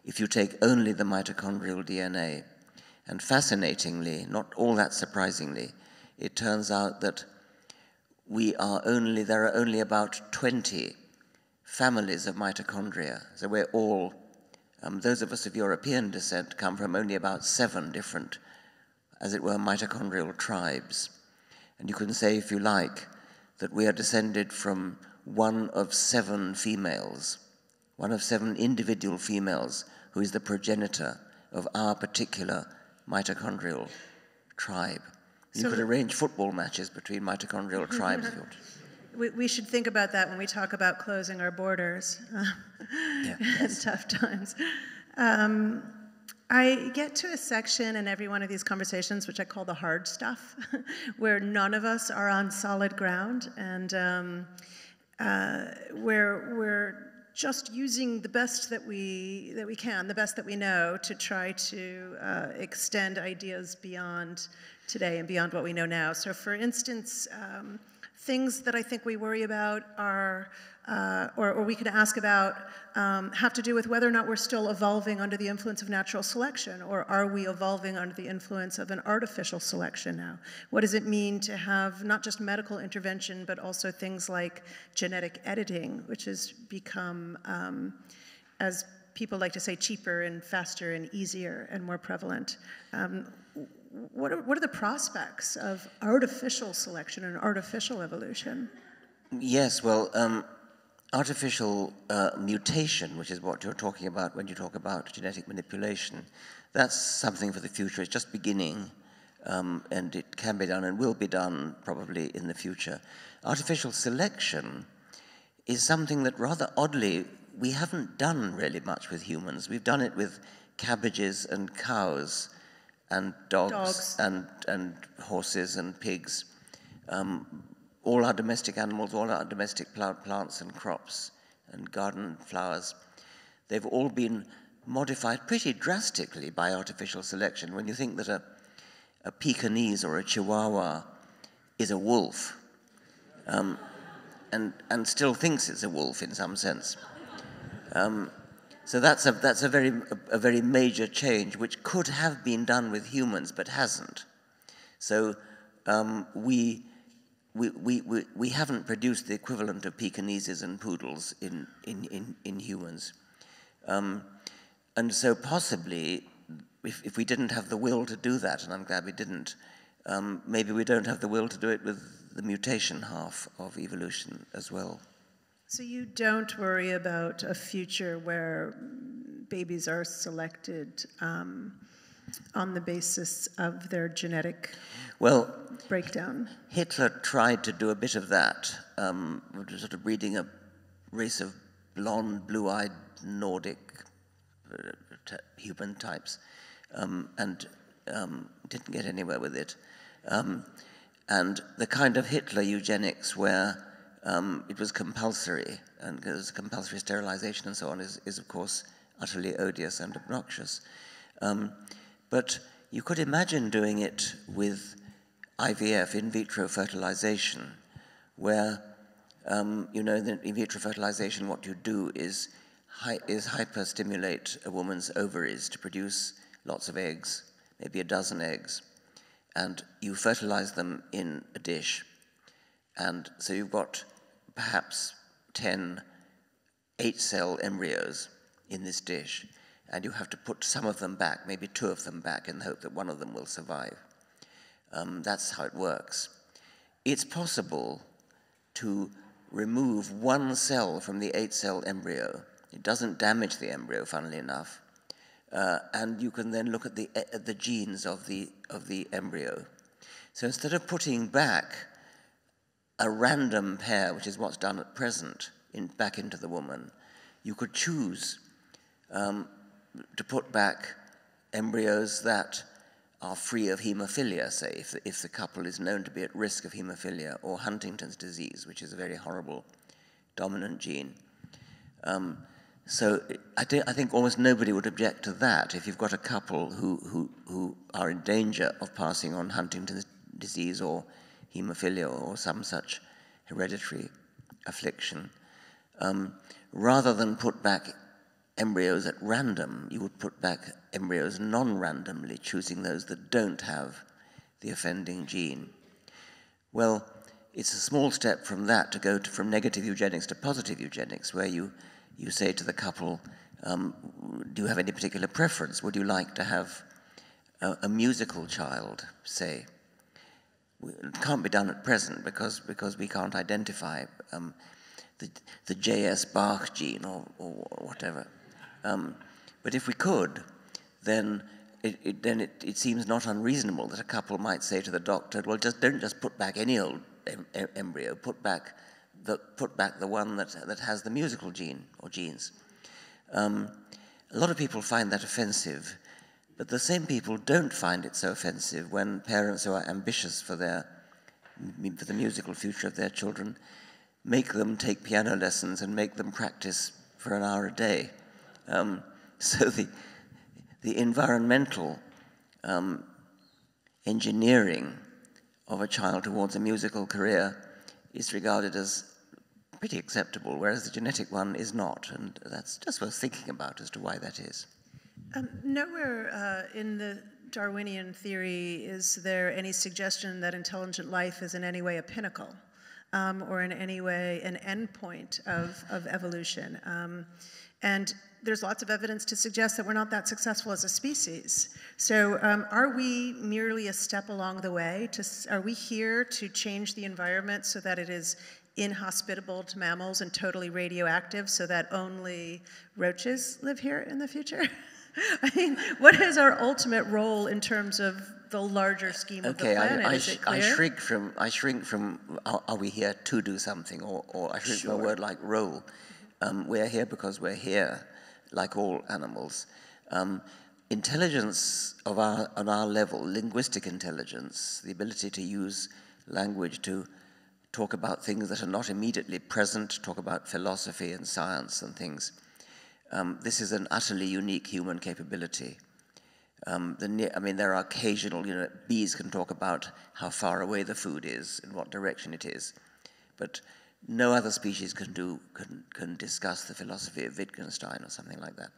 if you take only the mitochondrial DNA. And fascinatingly, not all that surprisingly, it turns out that there are only about 20 families of mitochondria. So we're all, those of us of European descent come from only about 7 different, as it were, mitochondrial tribes. And you can say, if you like, that we are descended from one of 7 females, one of 7 individual females who is the progenitor of our particular mitochondrial tribe. You could arrange football matches between mitochondrial tribes. We should think about that when we talk about closing our borders in tough times. I get to a section in every one of these conversations, which I call the hard stuff, where none of us are on solid ground, and where we're just using the best that we can, the best that we know, to try to extend ideas beyond today and beyond what we know now. So for instance, things that I think we worry about are, or we can ask about, have to do with whether or not we're still evolving under the influence of natural selection, or are we evolving under the influence of an artificial selection now? What does it mean to have not just medical intervention, but also things like genetic editing, which has become, as people like to say, cheaper and faster and easier and more prevalent? What are the prospects of artificial selection and artificial evolution? Yes, well, artificial mutation, which is what you're talking about when you talk about genetic manipulation, that's something for the future. It's just beginning, and it can be done and will be done probably in the future. Artificial selection is something that rather oddly we haven't done really much with humans. We've done it with cabbages and cows and dogs. And horses and pigs. All our domestic animals, all our domestic plants and crops and garden flowers, they've all been modified pretty drastically by artificial selection. When you think that a Pekingese or a Chihuahua is a wolf, and still thinks it's a wolf in some sense. So that's a very major change, which could have been done with humans but hasn't. So we haven't produced the equivalent of Pekingeses and poodles in humans, and so possibly if we didn't have the will to do that, and I'm glad we didn't, maybe we don't have the will to do it with the mutation half of evolution as well. So you don't worry about a future where babies are selected on the basis of their genetic breakdown? Hitler tried to do a bit of that, sort of breeding a race of blonde, blue-eyed Nordic human types, and didn't get anywhere with it. And the kind of Hitler eugenics where it was compulsory, and there's compulsory sterilization and so on, is of course utterly odious and obnoxious. But you could imagine doing it with IVF, in vitro fertilization, where, in in vitro fertilization what you do is hyperstimulate a woman's ovaries to produce lots of eggs, maybe a dozen eggs, and you fertilize them in a dish. And so you've got perhaps 10 8-cell embryos in this dish, and you have to put some of them back, maybe 2 of them back, in the hope that one of them will survive. That's how it works. It's possible to remove 1 cell from the 8-cell embryo. It doesn't damage the embryo, funnily enough, and you can then look at the genes of the embryo. So instead of putting back a random pair, which is what's done at present, back into the woman, you could choose to put back embryos that are free of haemophilia, say, if the couple is known to be at risk of haemophilia, or Huntington's disease, which is a very horrible dominant gene. So I think almost nobody would object to that. If you've got a couple who are in danger of passing on Huntington's disease or haemophilia or some such hereditary affliction, Rather than put back embryos at random, you would put back embryos non-randomly, choosing those that don't have the offending gene. Well, it's a small step from that to go from negative eugenics to positive eugenics, where you say to the couple, do you have any particular preference? Would you like to have a musical child, say? It can't be done at present because we can't identify the J.S. Bach gene or whatever. But if we could, then it seems not unreasonable that a couple might say to the doctor, well, don't just put back any old embryo, put back the one that has the musical gene or genes. A lot of people find that offensive, but the same people don't find it so offensive when parents who are ambitious for the musical future of their children make them take piano lessons and make them practice for an hour a day. So the environmental engineering of a child towards a musical career is regarded as pretty acceptable, whereas the genetic one is not, and that's just worth thinking about as to why that is. Nowhere in the Darwinian theory is there any suggestion that intelligent life is in any way a pinnacle or in any way an endpoint of evolution. And there's lots of evidence to suggest that we're not that successful as a species. So are we merely a step along the way? Are we here to change the environment so that it is inhospitable to mammals and totally radioactive so that only roaches live here in the future? I mean, what is our ultimate role in terms of the larger scheme of the planet? Is it clear? I shrink from are we here to do something, or I shrink from a word like role. We're here because we're here, like all animals. Intelligence on our level, linguistic intelligence, the ability to use language to talk about things that are not immediately present, talk about philosophy and science and things. This is an utterly unique human capability. There are occasional, bees can talk about how far away the food is and what direction it is, but no other species can discuss the philosophy of Wittgenstein or something like that.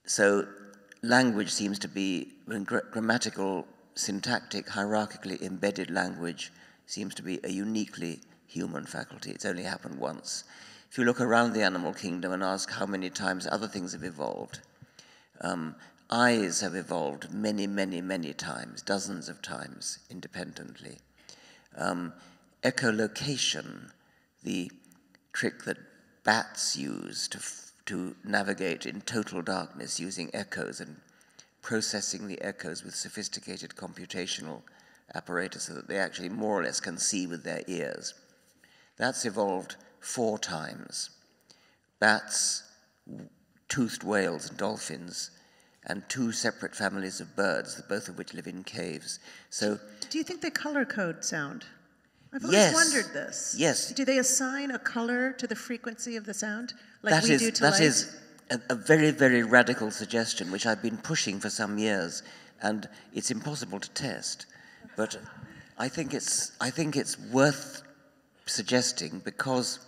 So language seems to be, grammatical, syntactic, hierarchically embedded language seems to be a uniquely human faculty. It's only happened once. If you look around the animal kingdom and ask how many times other things have evolved, eyes have evolved many, many, many times, dozens of times independently. Echolocation, the trick that bats use to navigate in total darkness using echoes and processing the echoes with sophisticated computational apparatus so that they actually more or less can see with their ears. That's evolved 4 times. Bats, toothed whales and dolphins, and 2 separate families of birds, both of which live in caves. So, do you think they color code sound? I've yes, always wondered this. Yes. Do they assign a color to the frequency of the sound, like we do to light? That is a very, very radical suggestion, which I've been pushing for some years, and it's impossible to test. But I think it's worth suggesting because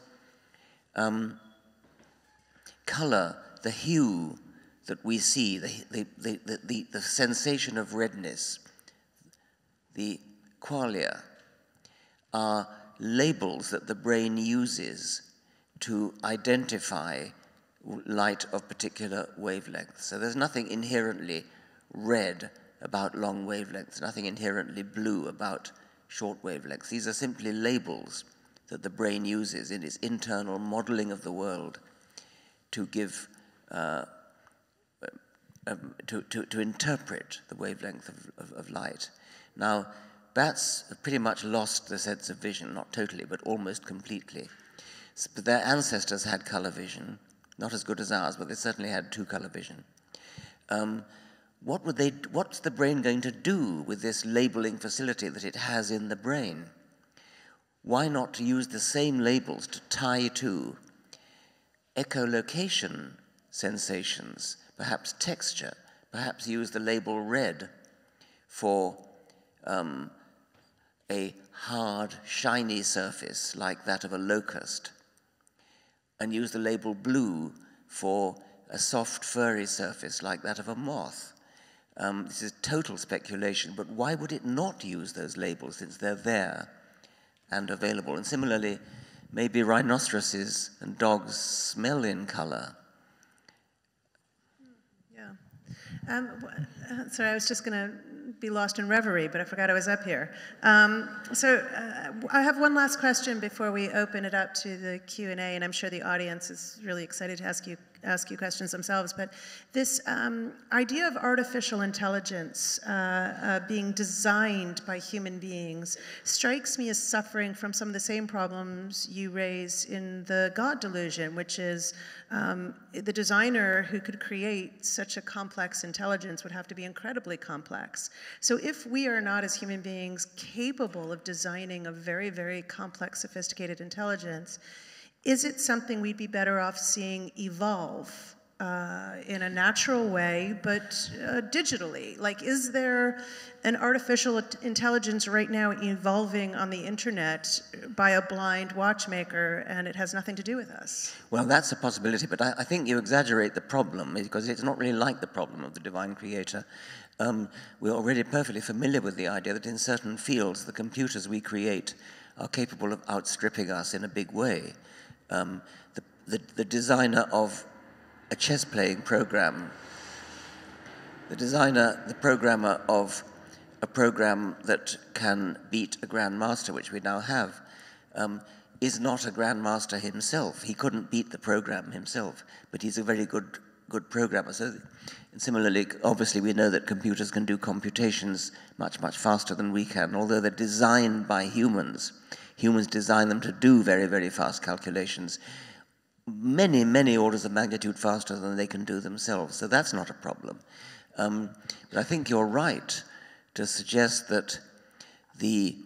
color, the hue that we see, the sensation of redness, the qualia, are labels that the brain uses to identify light of particular wavelengths. So there's nothing inherently red about long wavelengths, nothing inherently blue about short wavelengths. These are simply labels that the brain uses in its internal modeling of the world to give, to interpret the wavelength of light. Now, bats have pretty much lost the sense of vision, not totally, but almost completely. But their ancestors had color vision, not as good as ours, but they certainly had 2-color vision. What's the brain going to do with this labeling facility that it has in the brain? Why not use the same labels to tie to echolocation sensations, perhaps texture, perhaps use the label red for a hard, shiny surface like that of a locust and use the label blue for a soft, furry surface like that of a moth. This is total speculation, but why would it not use those labels since they're there and available? And similarly, maybe rhinoceroses and dogs smell in color. Yeah. Sorry, I was just going to be lost in reverie, but I forgot I was up here. I have one last question before we open it up to the Q&A, and I'm sure the audience is really excited to ask you questions themselves. But this idea of artificial intelligence being designed by human beings strikes me as suffering from some of the same problems you raise in the God delusion, which is the designer who could create such a complex intelligence would have to be incredibly complex. So if we are not, as human beings, capable of designing a very, very complex, sophisticated intelligence, is it something we'd be better off seeing evolve in a natural way, but digitally? Like, is there an artificial intelligence right now evolving on the internet by a blind watchmaker, and it has nothing to do with us? Well, that's a possibility, but I think you exaggerate the problem, because it's not really like the problem of the divine creator. We're already perfectly familiar with the idea that in certain fields, the computers we create are capable of outstripping us in a big way. The designer of a chess-playing program, the programmer of a program that can beat a grandmaster, which we now have, is not a grandmaster himself. He couldn't beat the program himself, but he's a very good programmer. So, and similarly, obviously, we know that computers can do computations much, much faster than we can, although they're designed by humans. Humans design them to do very, very fast calculations, many, many orders of magnitude faster than they can do themselves. So that's not a problem. But I think you're right to suggest that the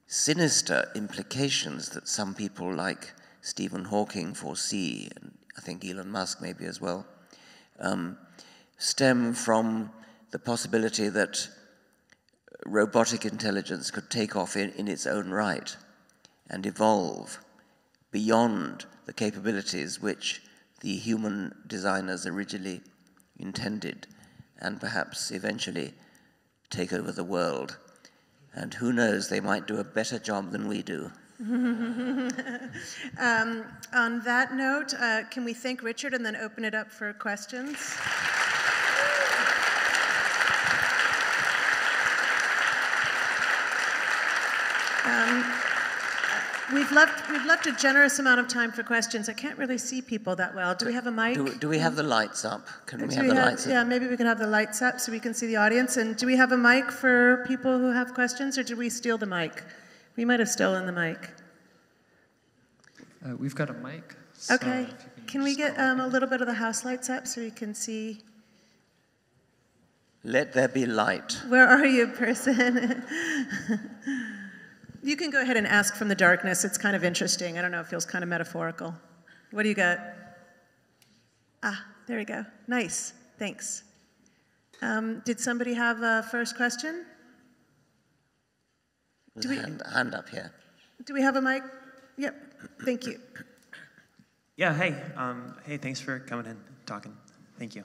sinister implications that some people like Stephen Hawking foresee, and I think Elon Musk maybe as well, stem from the possibility that robotic intelligence could take off in its own right and evolve beyond the capabilities which the human designers originally intended, and perhaps eventually take over the world. And who knows, they might do a better job than we do. On that note, can we thank Richard and then open it up for questions? We've left a generous amount of time for questions. I can't really see people that well. Do we have a mic? Do we have the lights up? Can we have the lights up? Yeah, maybe we can have the lights up so we can see the audience. And do we have a mic for people who have questions, or did we steal the mic? We might have stolen the mic. We've got a mic. So okay. Can we get a little bit of the house lights up so we can see? Let there be light. Where are you, person? You can go ahead and ask from the darkness. It's kind of interesting. I don't know, it feels kind of metaphorical. What do you got? Ah, there we go. Nice. Thanks. Did somebody have a first question? Hand up here. Do we have a mic? Yep. Thank you. Yeah, hey. Hey, thanks for coming and talking. Thank you.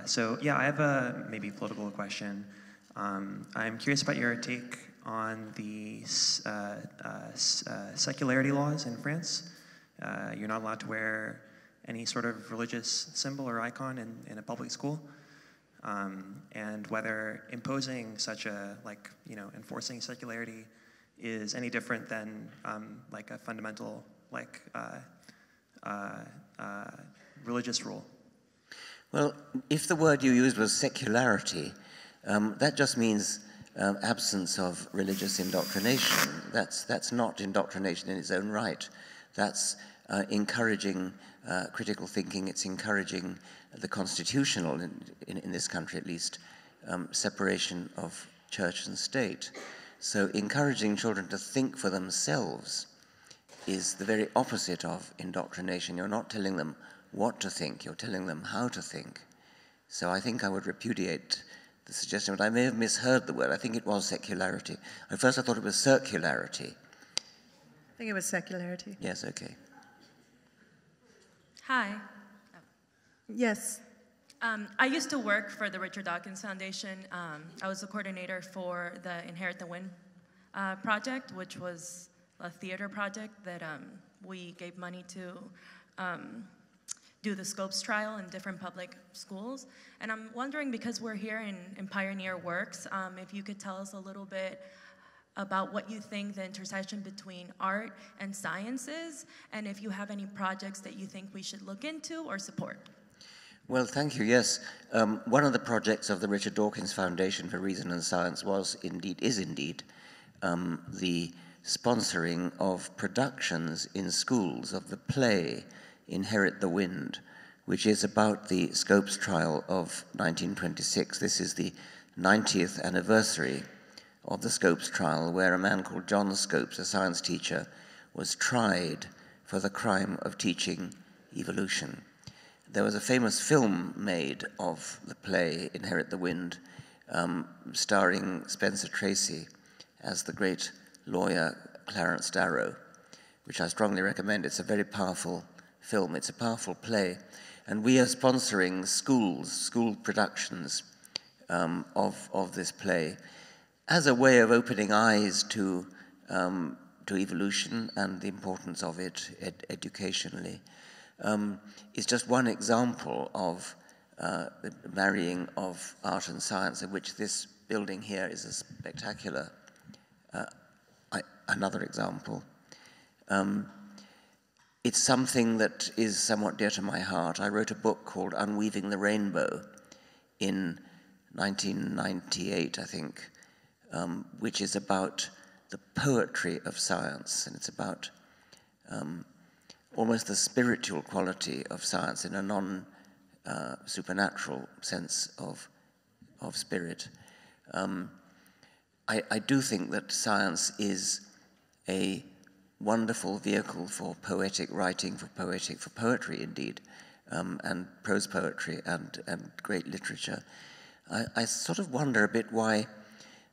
So, yeah, I have a maybe political question. I'm curious about your take on the secularity laws in France. You're not allowed to wear any sort of religious symbol or icon in a public school. And whether imposing such a, enforcing secularity is any different than like a fundamental, religious rule. Well, if the word you used was secularity, that just means absence of religious indoctrination. That's not indoctrination in its own right. That's encouraging critical thinking. It's encouraging the constitutional, in this country at least, separation of church and state. So encouraging children to think for themselves is the very opposite of indoctrination. You're not telling them what to think, you're telling them how to think. So I think I would repudiate the suggestion, but I may have misheard the word. I think it was secularity. At first I thought it was circularity. I think it was secularity. Yes, okay. Hi. Yes. I used to work for the Richard Dawkins Foundation. I was the coordinator for the Inherit the Wind project, which was a theater project that we gave money to do the Scopes trial in different public schools. And I'm wondering, because we're here in Pioneer Works, if you could tell us a little bit about what you think the intersection between art and science is, and if you have any projects that you think we should look into or support. Well, thank you. Yes, one of the projects of the Richard Dawkins Foundation for Reason and Science is indeed the sponsoring of productions in schools of the play Inherit the Wind, which is about the Scopes trial of 1926. This is the 90th anniversary of the Scopes trial, where a man called John Scopes, a science teacher, was tried for the crime of teaching evolution. There was a famous film made of the play Inherit the Wind, starring Spencer Tracy as the great lawyer Clarence Darrow, which I strongly recommend. It's a very powerful film. It's a powerful play. And we are sponsoring school productions of this play as a way of opening eyes to evolution and the importance of it educationally. Is just one example of the marrying of art and science, of which this building here is a spectacular another example. It's something that is somewhat dear to my heart. I wrote a book called Unweaving the Rainbow in 1998, I think, which is about the poetry of science, and it's about almost the spiritual quality of science in a non-supernatural sense of spirit. I do think that science is a wonderful vehicle for poetic writing, for poetry indeed, and prose poetry and great literature. I sort of wonder a bit why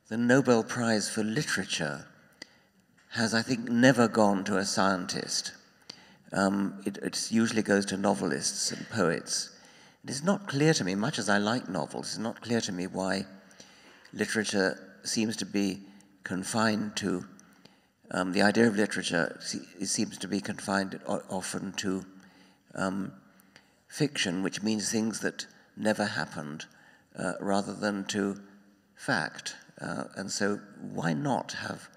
the Nobel Prize for Literature has, I think, never gone to a scientist. It usually goes to novelists and poets. It is not clear to me, much as I like novels, it's not clear to me why literature seems to be confined to, the idea of literature seems to be confined often to fiction, which means things that never happened, rather than to fact. And so why not have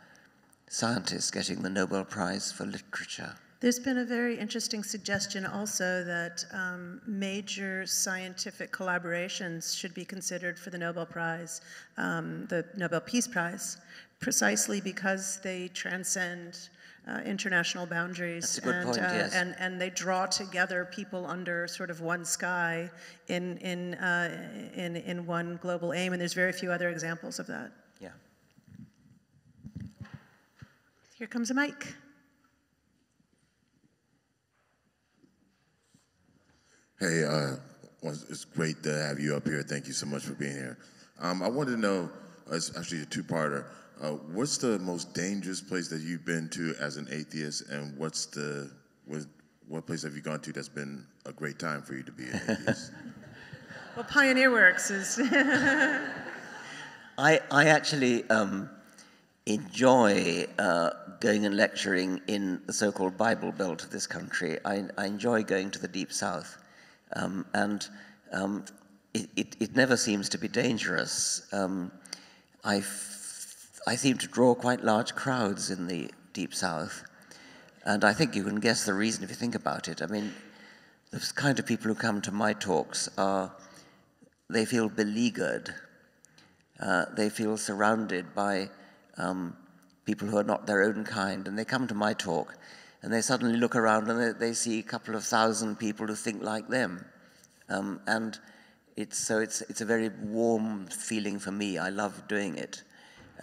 scientists getting the Nobel Prize for Literature? There's been a very interesting suggestion also that major scientific collaborations should be considered for the Nobel Prize, the Nobel Peace Prize, precisely because they transcend international boundaries. That's a good point, yes. And they draw together people under sort of one sky in one global aim, and there's very few other examples of that. Yeah. Here comes a mic. Hey, it's great to have you up here. Thank you so much for being here. I wanted to know, it's actually a two-parter, what's the most dangerous place that you've been to as an atheist, and what place have you gone to that's been a great time for you to be an atheist? Well, Pioneer Works is... I actually enjoy going and lecturing in the so-called Bible Belt of this country. I enjoy going to the Deep South. It never seems to be dangerous. I seem to draw quite large crowds in the Deep South, and I think you can guess the reason if you think about it. I mean, the kind of people who come to my talks they feel beleaguered. They feel surrounded by people who are not their own kind, and they come to my talk, and they suddenly look around and they see a couple of thousand people who think like them. And it's a very warm feeling for me. I love doing it.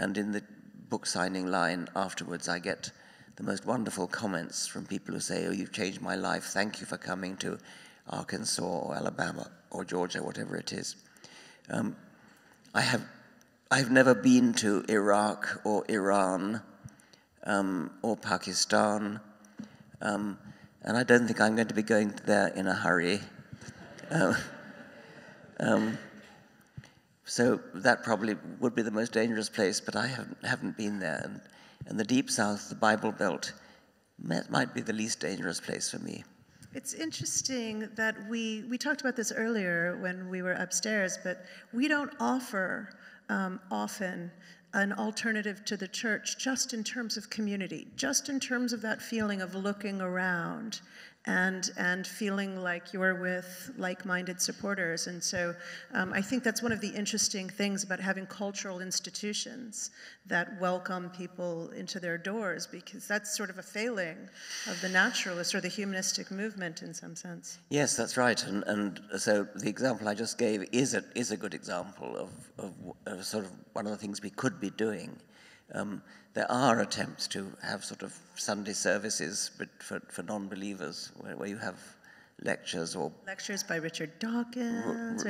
And in the book signing line afterwards, I get the most wonderful comments from people who say, "Oh, you've changed my life. Thank you for coming to Arkansas or Alabama or Georgia, whatever it is." I've never been to Iraq or Iran or Pakistan. and I don't think I'm going to be going there in a hurry. So that probably would be the most dangerous place, but I haven't been there. And the Deep South, the Bible Belt, might be the least dangerous place for me. It's interesting that we talked about this earlier when we were upstairs, but we don't offer often an alternative to the church just in terms of community, just in terms of that feeling of looking around and feeling like you're with like-minded supporters. And so I think that's one of the interesting things about having cultural institutions that welcome people into their doors, because that's sort of a failing of the naturalist or the humanistic movement in some sense. Yes, that's right. And so the example I just gave is a good example of sort of one of the things we could be doing. There are attempts to have sort of Sunday services but for non-believers where you have lectures or... Lectures by Richard Dawkins,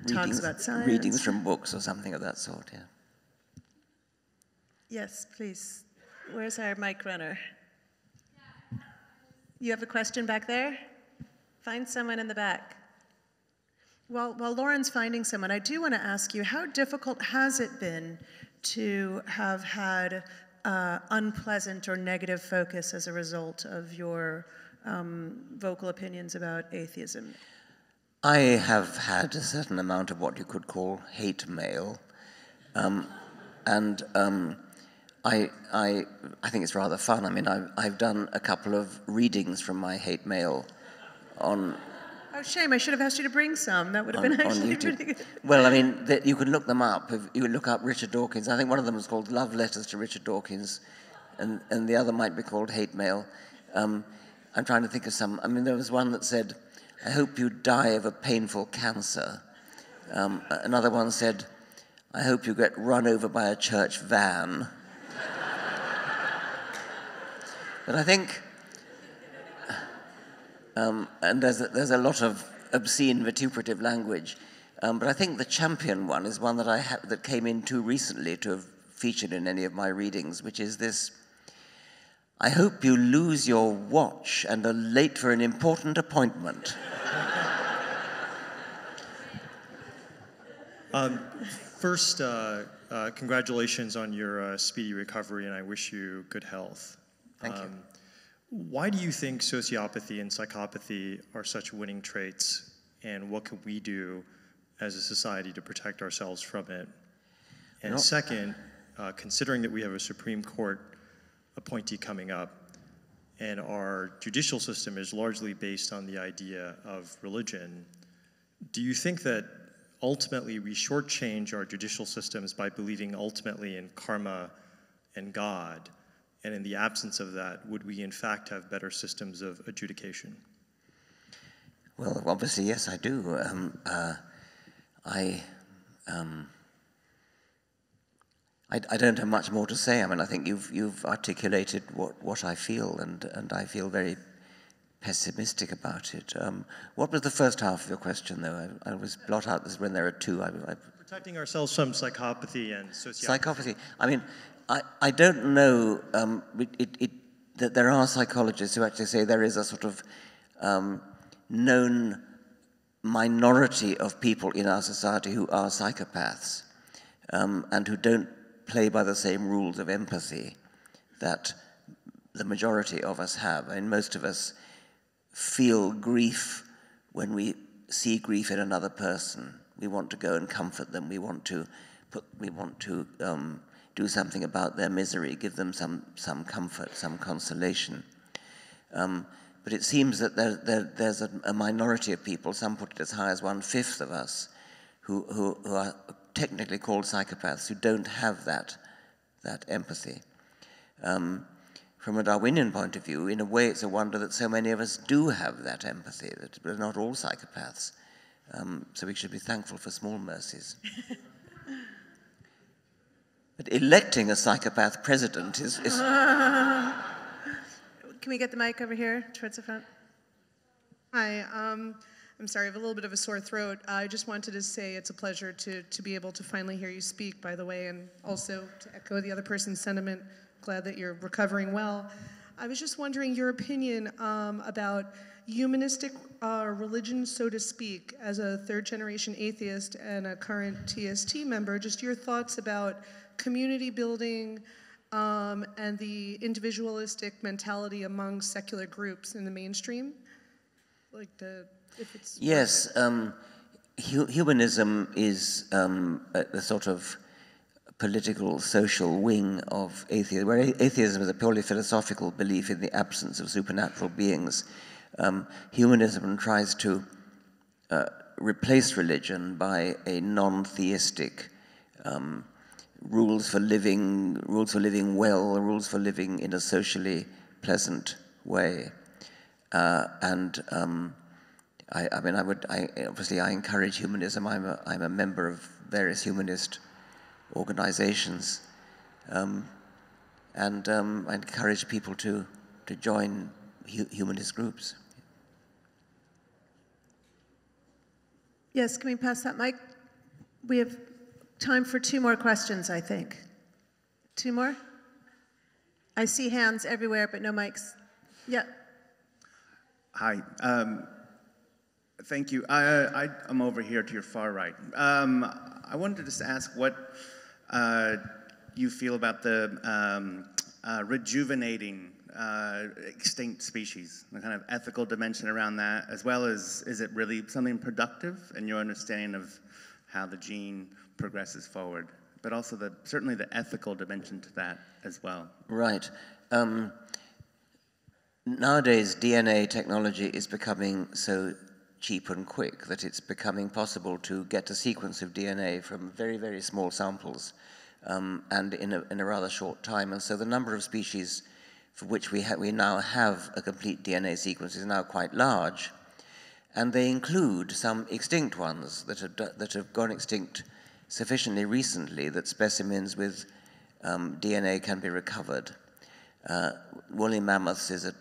talks about science. Readings from books or something of that sort, yeah. Yes, please. Where's our mic runner? You have a question back there? Find someone in the back. While Lauren's finding someone, I do want to ask you, how difficult has it been to have had unpleasant or negative focus as a result of your vocal opinions about atheism? I have had a certain amount of what you could call hate mail, and I think it's rather fun. I mean, I've done a couple of readings from my hate mail on... Oh, shame. I should have asked you to bring some. That would have been actually pretty good. Well, I mean, you can look them up. If you look up Richard Dawkins, I think one of them was called Love Letters to Richard Dawkins, and the other might be called Hate Mail. I'm trying to think of some. I mean, there was one that said, I hope you die of a painful cancer. Another one said, I hope you get run over by a church van. But I think... and there's a lot of obscene, vituperative language. But I think the champion one is one that that came in too recently to have featured in any of my readings, which is this: I hope you lose your watch and are late for an important appointment. First, congratulations on your speedy recovery, and I wish you good health. Thank you. Why do you think sociopathy and psychopathy are such winning traits, and what can we do as a society to protect ourselves from it? And second, considering that we have a Supreme Court appointee coming up, and our judicial system is largely based on the idea of religion, do you think that ultimately we shortchange our judicial systems by believing ultimately in karma and God? And in the absence of that, would we in fact have better systems of adjudication? Well, obviously, yes, I do. I don't have much more to say. I mean, I think you've articulated what I feel, and I feel very pessimistic about it. What was the first half of your question, though? I always blot out this when there are two. Protecting ourselves from psychopathy and sociopathy. Psychopathy. I mean, I don't know that there are psychologists who actually say there is a sort of known minority of people in our society who are psychopaths and who don't play by the same rules of empathy that the majority of us have. I mean, most of us feel grief when we see grief in another person. We want to go and comfort them. We want to do something about their misery, give them some comfort, some consolation. But it seems that there's a minority of people, some put it as high as 1/5 of us, who are technically called psychopaths, who don't have that empathy. From a Darwinian point of view, in a way it's a wonder that so many of us do have that empathy, that we're not all psychopaths. So we should be thankful for small mercies. But electing a psychopath president is... Can we get the mic over here towards the front? Hi, I'm sorry, I have a little bit of a sore throat. I just wanted to say it's a pleasure to be able to finally hear you speak, by the way, and also to echo the other person's sentiment. Glad that you're recovering well. I was just wondering your opinion about humanistic religion, so to speak, as a third-generation atheist and a current TST member, just your thoughts about community building and the individualistic mentality among secular groups in the mainstream? Like if it's... Yes, humanism is a sort of political, social wing of atheism, where atheism is a purely philosophical belief in the absence of supernatural beings. Humanism tries to replace religion by a non-theistic rules for living well, rules for living in a socially pleasant way. Obviously I encourage humanism. I'm a member of various humanist organizations, and I encourage people to join humanist groups. Yes, can we pass that mic? We have time for 2 more questions, I think. 2 more? I see hands everywhere, but no mics. Yeah. Hi. Thank you. I'm over here to your far right. I wanted to just ask what you feel about the rejuvenating extinct species, the kind of ethical dimension around that, as well as is it really something productive in your understanding of how the gene progresses forward, but also certainly the ethical dimension to that as well. Right. Nowadays, DNA technology is becoming so cheap and quick that it's becoming possible to get a sequence of DNA from very, very small samples and in a rather short time. And so the number of species for which we now have a complete DNA sequence is now quite large. And they include some extinct ones that have gone extinct sufficiently recently that specimens with DNA can be recovered. Woolly mammoths is an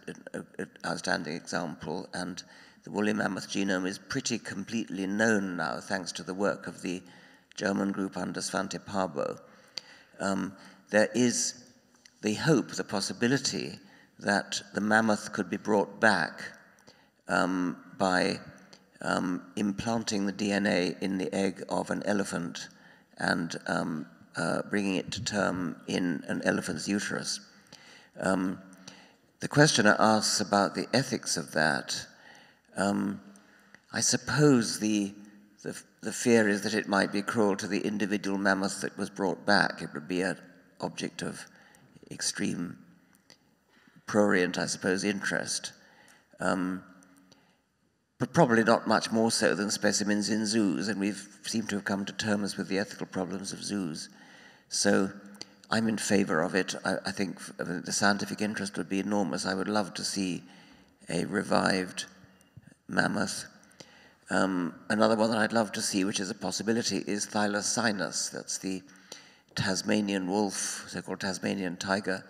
outstanding example, and the woolly mammoth genome is pretty completely known now thanks to the work of the German group under Svante Pääbo. There is the hope, the possibility that the mammoth could be brought back by implanting the DNA in the egg of an elephant and bringing it to term in an elephant's uterus. The questioner asks about the ethics of that. I suppose the fear is that it might be cruel to the individual mammoth that was brought back. It would be an object of extreme prurient, I suppose, interest. But probably not much more so than specimens in zoos, and we've seemed to have come to terms with the ethical problems of zoos. So I'm in favor of it. I think the scientific interest would be enormous. I would love to see a revived mammoth. Another one that I'd love to see, which is a possibility, is Thylacinus. That's the Tasmanian wolf, so-called Tasmanian tiger.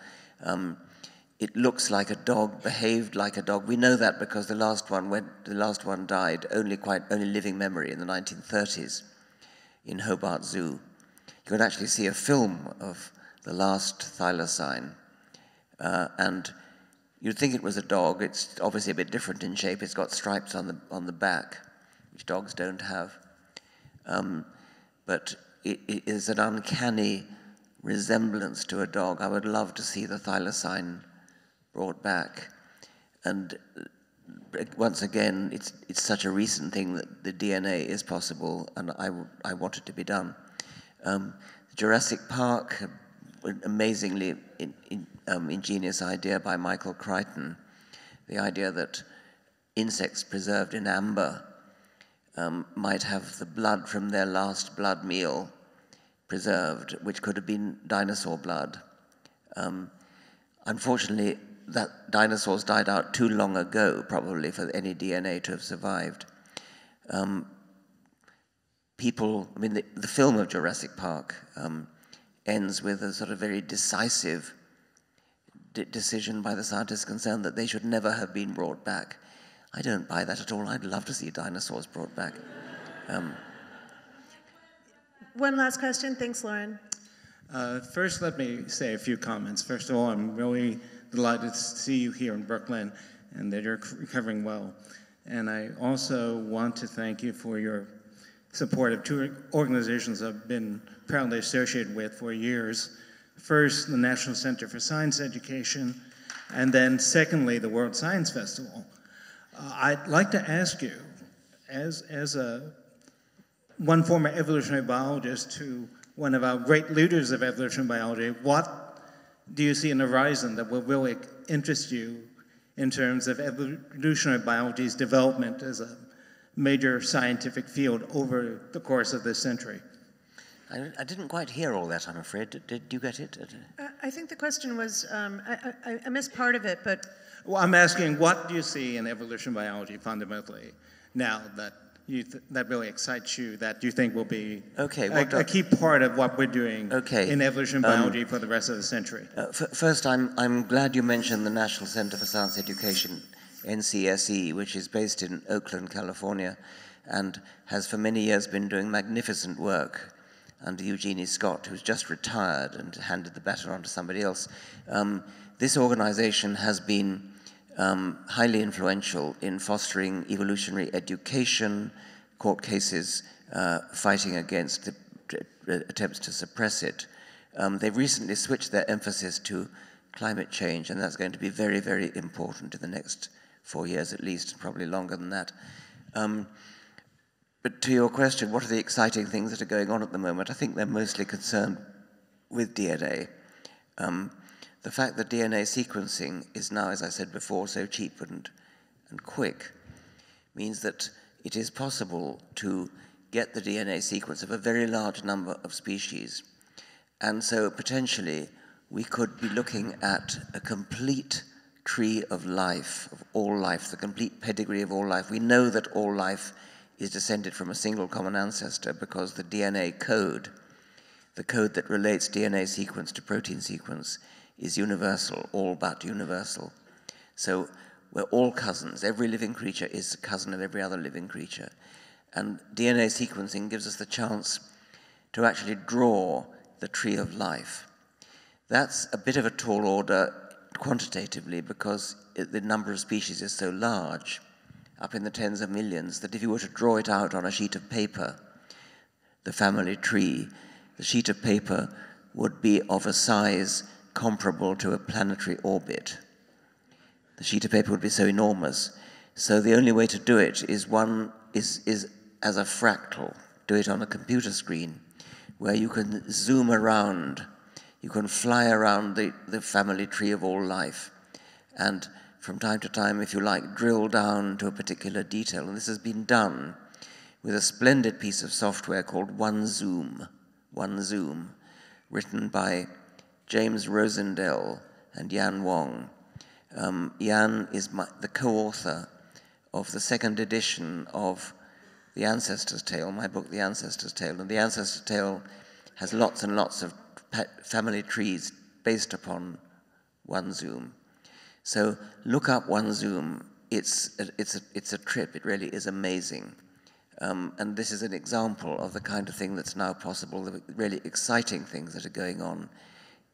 It looks like a dog, behaved like a dog. We know that because the last one died, only living memory, in the 1930s in Hobart Zoo. You can actually see a film of the last thylacine, and you'd think it was a dog. It's obviously a bit different in shape. It's got stripes on the back, which dogs don't have. But it is an uncanny resemblance to a dog. I would love to see the thylacine brought back. And once again, it's such a recent thing that the DNA is possible, and I want it to be done. Jurassic Park, an amazingly ingenious idea by Michael Crichton, the idea that insects preserved in amber might have the blood from their last blood meal preserved, which could have been dinosaur blood. Unfortunately, that dinosaurs died out too long ago, probably, for any DNA to have survived. The film of Jurassic Park ends with a sort of very decisive decision by the scientists concerned that they should never have been brought back. I don't buy that at all. I'd love to see dinosaurs brought back. One last question. Thanks, Lauren. First, let me say a few comments. First of all, I'm really delighted to see you here in Brooklyn and that you're recovering well. And I also want to thank you for your support of two organizations I've been proudly associated with for years. First, the National Center for Science Education, and then secondly, the World Science Festival. I'd like to ask you, as one former evolutionary biologist to one of our great leaders of evolutionary biology, what do you see in the horizon that will really interest you in terms of evolutionary biology's development as a major scientific field over the course of this century? I didn't quite hear all that, I'm afraid. Did you get it? I think the question was, I missed part of it, but... Well, I'm asking, what do you see in evolution biology fundamentally now that that really excites you, that you think will be a key part of what we're doing in evolution biology for the rest of the century? First, I'm glad you mentioned the National Center for Science Education, NCSE, which is based in Oakland, California, and has for many years been doing magnificent work under Eugenie Scott, who's just retired and handed the baton on to somebody else. This organization has been highly influential in fostering evolutionary education, court cases fighting against the attempts to suppress it. They've recently switched their emphasis to climate change, and that's going to be very, very important in the next 4 years at least, probably longer than that. But to your question, what are the exciting things that are going on at the moment? I think they're mostly concerned with DNA. The fact that DNA sequencing is now, as I said before, so cheap and quick means that it is possible to get the DNA sequence of a very large number of species. And so potentially we could be looking at a complete tree of life, of all life, the complete pedigree of all life. We know that all life is descended from a single common ancestor because the DNA code, the code that relates DNA sequence to protein sequence, is universal, all but universal. So we're all cousins. Every living creature is a cousin of every other living creature. And DNA sequencing gives us the chance to actually draw the tree of life. That's a bit of a tall order quantitatively because the number of species is so large, up in the tens of millions, that if you were to draw it out on a sheet of paper, the family tree, the sheet of paper would be of a size comparable to a planetary orbit. The sheet of paper would be so enormous. So the only way to do it is as a fractal. Do it on a computer screen where you can zoom around, you can fly around the family tree of all life, and from time to time, if you like, drill down to a particular detail. And this has been done with a splendid piece of software called OneZoom, written by James Rosendell and Yan Wong. Yan is the co-author of the second edition of The Ancestor's Tale, my book, The Ancestor's Tale. And The Ancestor's Tale has lots and lots of family trees based upon OneZoom. So look up OneZoom. It's a trip. It really is amazing. And this is an example of the kind of thing that's now possible, the really exciting things that are going on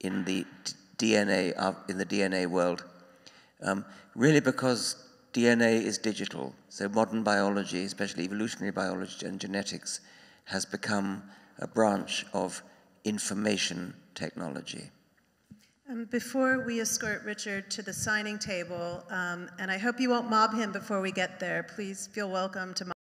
in the DNA world. Really because DNA is digital. So modern biology, especially evolutionary biology and genetics, has become a branch of information technology. Before we escort Richard to the signing table, and I hope you won't mob him before we get there, please feel welcome to mob